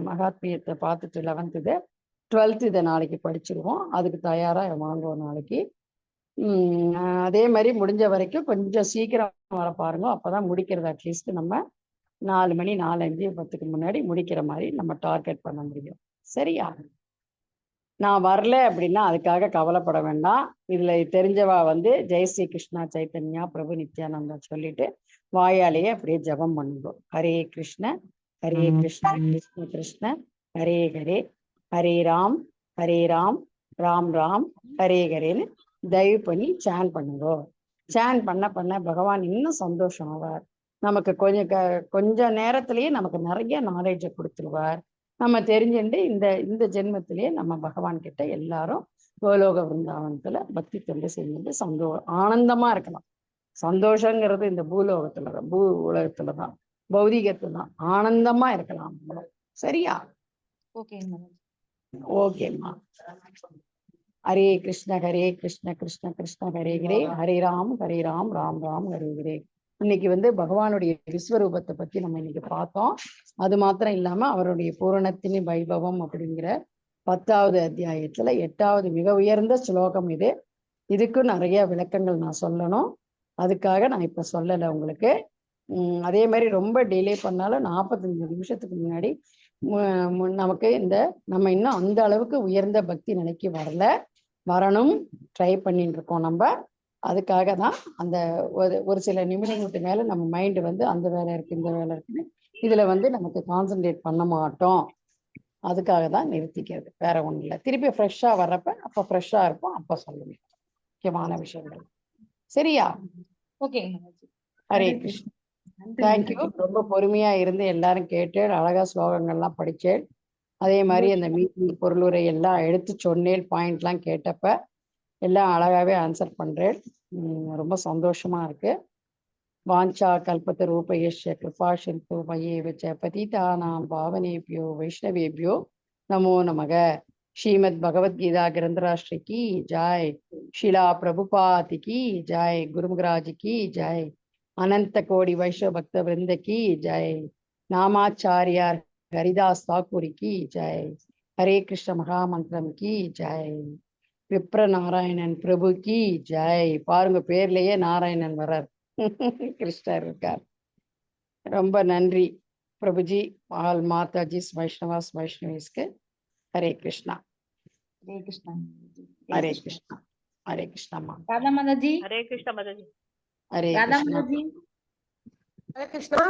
மகாத்மியத்தை பார்த்துட்டு 11th இதை 12th இதை நாளைக்கு படிச்சிருவோம். அதுக்கு தயாராக வாங்குவோம் நாளைக்கு. அதே மாதிரி முடிஞ்ச வரைக்கும் கொஞ்சம் சீக்கிரம் வர பாருங்க. அப்போதான் முடிக்கிறது. அட்லீஸ்ட் நம்ம 4 மணி 4:05 முன்னாடி முடிக்கிற மாதிரி நம்ம டார்கெட் பண்ண முடியும். சரியா? நான் வரல அப்படின்னா அதுக்காக கவலைப்பட வேண்டாம். இதுல தெரிஞ்சவா வந்து ஜெய் ஸ்ரீ கிருஷ்ணா சைத்தன்யா பிரபு நித்யானந்தா சொல்லிட்டு வாயாலேயே அப்படியே ஜபம் பண்ணுங்க. ஹரே கிருஷ்ண ஹரே கிருஷ்ண கிருஷ்ண கிருஷ்ண ஹரே ஹரே, ஹரே ராம் ராம் ராம் ஹரே ஹரேன்னு தயவு பண்ணி சேன் பண்ணுங்க. சேன் பண்ண பகவான் இன்னும் சந்தோஷம் ஆவார். நமக்கு கொஞ்சம் நேரத்திலேயே நமக்கு நிறைய நாலேஜை கொடுத்துருவார். நம்ம தெரிஞ்சுட்டு இந்த ஜென்மத்திலேயே நம்ம பகவான் கிட்ட எல்லாரும் கோலோக விருந்தாவனத்துல பக்தி தொண்டு செஞ்சுட்டு ஆனந்தமா இருக்கலாம். சந்தோஷங்கிறது இந்த பூலோகத்துலதான், உலகத்துலதான், பௌதிகத்துலதான். ஆனந்தமா இருக்கலாம். சரியா? ஓகேம்மா. ஹரே கிருஷ்ண கிருஷ்ண கிருஷ்ண ஹரே ஹரே, ஹரே ராம் ராம் ராம் ஹரே ஹரே. இன்னைக்கு வந்து பகவானுடைய விஸ்வரூபத்தை பத்தி நம்ம இன்னைக்கு பார்த்தோம். அது மாத்திரம் இல்லாம அவருடைய பூரணத்தின் வைபவம் அப்படிங்கிற 10வது அத்தியாயத்துல 8வது மிக உயர்ந்த ஸ்லோகம் இது. இதுக்கும் நிறைய விளக்கங்கள் நான் சொல்லணும். அதுக்காக நான் இப்ப சொல்லலை உங்களுக்கு. அதே மாதிரி ரொம்ப டிலே பண்ணாலும் 45 நிமிஷத்துக்கு முன்னாடி நமக்கு நம்ம இன்னும் அந்த அளவுக்கு உயர்ந்த பக்தி நிலைக்கு வரணும். ட்ரை பண்ணிட்டு இருக்கோம் நம்ம. அதுக்காக தான் அந்த ஒரு சில நிமிடங்களுக்கு மேல நம்ம மைண்டு வந்து அந்த வேலை இருக்கு இந்த வேலை இருக்குன்னு இதுல வந்து நமக்கு கான்சென்ட்ரேட் பண்ண மாட்டோம். அதுக்காக தான் நிறுத்திக்கிறது, வேற ஒண்ணும் இல்லை. திருப்பி ஃப்ரெஷ்ஷா வர்றப்ப அப்ப ஃப்ரெஷ்ஷா இருப்போம், அப்ப சொல்லுங்க முக்கியமான விஷயங்கள். சரியா? ஓகே. ஹரே கிருஷ்ண. தேங்க்யூ. ரொம்ப பொறுமையா இருந்து எல்லாரும் கேட்டு அழகா ஸ்லோகங்கள்லாம் படிச்சேன். அதே மாதிரி அந்த மீட்டிங் பொருளுரை எல்லாம் எடுத்து சொன்னேன். பாயிண்ட்லாம் கேட்டப்ப எல்லாம் அழகாவே ஆன்சர் பண்றேன். ரொம்ப சந்தோஷமா இருக்கு. வாஞ்சா கல்பத்த ரூபயஷ்ய கிருபா சிந்து மயே வச்ச பதிதானாம் பாவனேபியோ வைஷ்ணவேபியோ நமோ நமக. ஸ்ரீமத் பகவத்கீதா கிரந்தராஷ்டிரி கி ஜாய், ஷிலா பிரபுபாதி கி ஜாய், குரு மகாராஜ் கி ஜாய், அனந்த கோடி வைஷ்ணவ பக்த விருந்த கி ஜாய், நாமாச்சாரியார் ஹரிதாஸ் தாக்கூரி கி ஜாய், ஹரே கிருஷ்ண மகாமந்திரம் கி ஜாய், விப்ர நாராயணன் பிரபு கி ஜாய். பாருங்க, பேர்லயே நாராயணன் வர்றார், கிருஷ்ணர் இருக்கார். ரொம்ப நன்றி பிரபுஜி. ஆல் மாதாஜிஸ் வைஷ்ணவாஸ் வைஷ்ணவிஸ்க்கு ஹரே கிருஷ்ணா. ஹரே கிருஷ்ணா. ஹரே கிருஷ்ணா. ஹரே கிருஷ்ணா. ராதா மாதாஜி. ஹரே கிருஷ்ண மாதாஜி. ஹரே ராதா கிருஷ்ணா. மாதாஜி. ஹரே கிருஷ்ணா.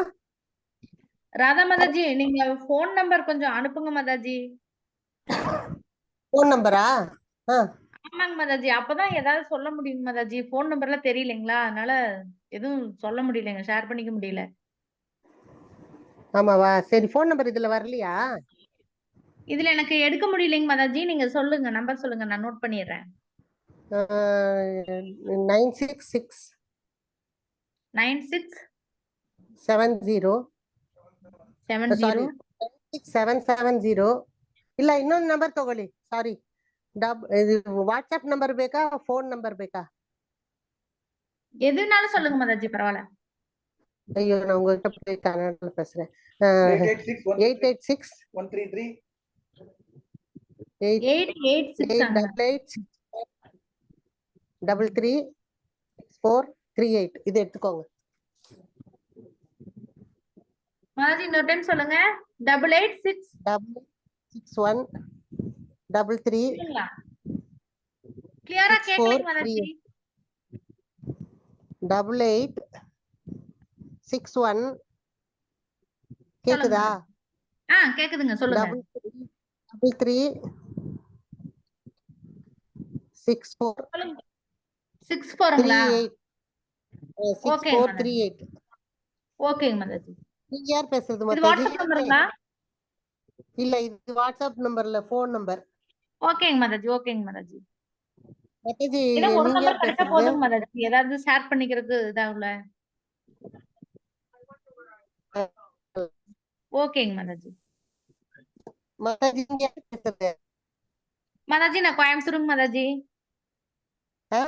ராதா மாதாஜி, நீங்க போன் நம்பர் கொஞ்சம் அனுப்புங்க மாதாஜி. போன் நம்பரா? ஆமாங்க மாதாஜி, அப்பதான் ஏதாவது சொல்ல முடியும் மாதாஜி. போன் நம்பர்லாம் தெரியலைங்களா, அதனால எதுவும் சொல்ல முடியலைங்க, ஷேர் பண்ணிக்க முடியல. ஆமாவா? சரி, போன் நம்பர் இதுல வரலையா? இதுல எனக்கு எடுக்க முடியலைங்க மாதாஜி. நீங்க சொல்லுங்க, நம்பர் சொல்லுங்க, நான் நோட் பண்ணிடுறேன். 966 96 70 70 770 ಇಲ್ಲ ಇನ್ನೊಂದು ನಂಬರ್ ತಗೊಳ್ಳಿ. ಸಾರಿ, ಇದು ವಾಟ್ಸ್ಆಪ್ ನಂಬರ್ ಬೇಕಾ ಫೋನ್ ನಂಬರ್ ಬೇಕಾ? எதுனாலும் சொல்லுங்க மாதாஜி, பரவாயில்ல. ஐயோ நான் உங்ககிட்ட போய் கன்னடத்துல பேசுறேன். 886 133 886 888 இது எடுத்துக்கோங்க. மாதாஜி இன்னொரு டைம் சொல்லுங்க. 886 61 33 கிளியரா கேட்கல மாதாஜி. 8861 கேக்குதா? கேக்குதுங்க, சொல்லுங்க. 33 64 64ங்களா? 6438. ஓகேங்க மாதாஜி. நீங்க யார் பேசுறது இது மாதாஜி? வாட்ஸ்அப் நம்பருங்களா? இல்ல இது வாட்ஸ்அப் நம்பர்ல ஃபோன் நம்பர். ஓகேங்க மாதாஜி, ஓகேங்க மாதாஜி. மாதாஜி ஏன்னா ஒரு நீங்க நம்பர் யார் கிடைச்சா பேசுறது? போதுங்க மாதாஜி, ஏதாவது ஷேர் பண்ணிக்கிறதுக்கு இதாகுல. ஓகேங்க மாதாஜி. மாதாஜி நீங்க யார் பேசுறது? மாதாஜி நான் கோயம்புத்தூருங்க மாதாஜி. ஆ?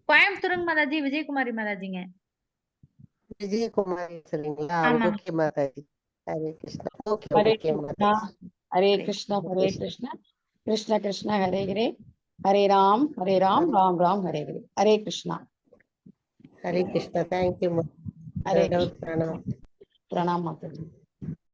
கோயம்புத்தூருங்க மாதாஜி, விஜயகுமாரி மாதாஜிங்க. விஜயகுமாரி சொல்றீங்களா? ஆமா. Okay Mataji. Hare Krishna. Okay Hare okay Krishna, Mataji. Hare Krishna, Hare Krishna, Krishna Krishna Hare Hare, Hare Ram, Ram Ram Hare Hare. Hare Krishna. Hare Krishna. Thank you. Hare Pranam. Pranam Mataji.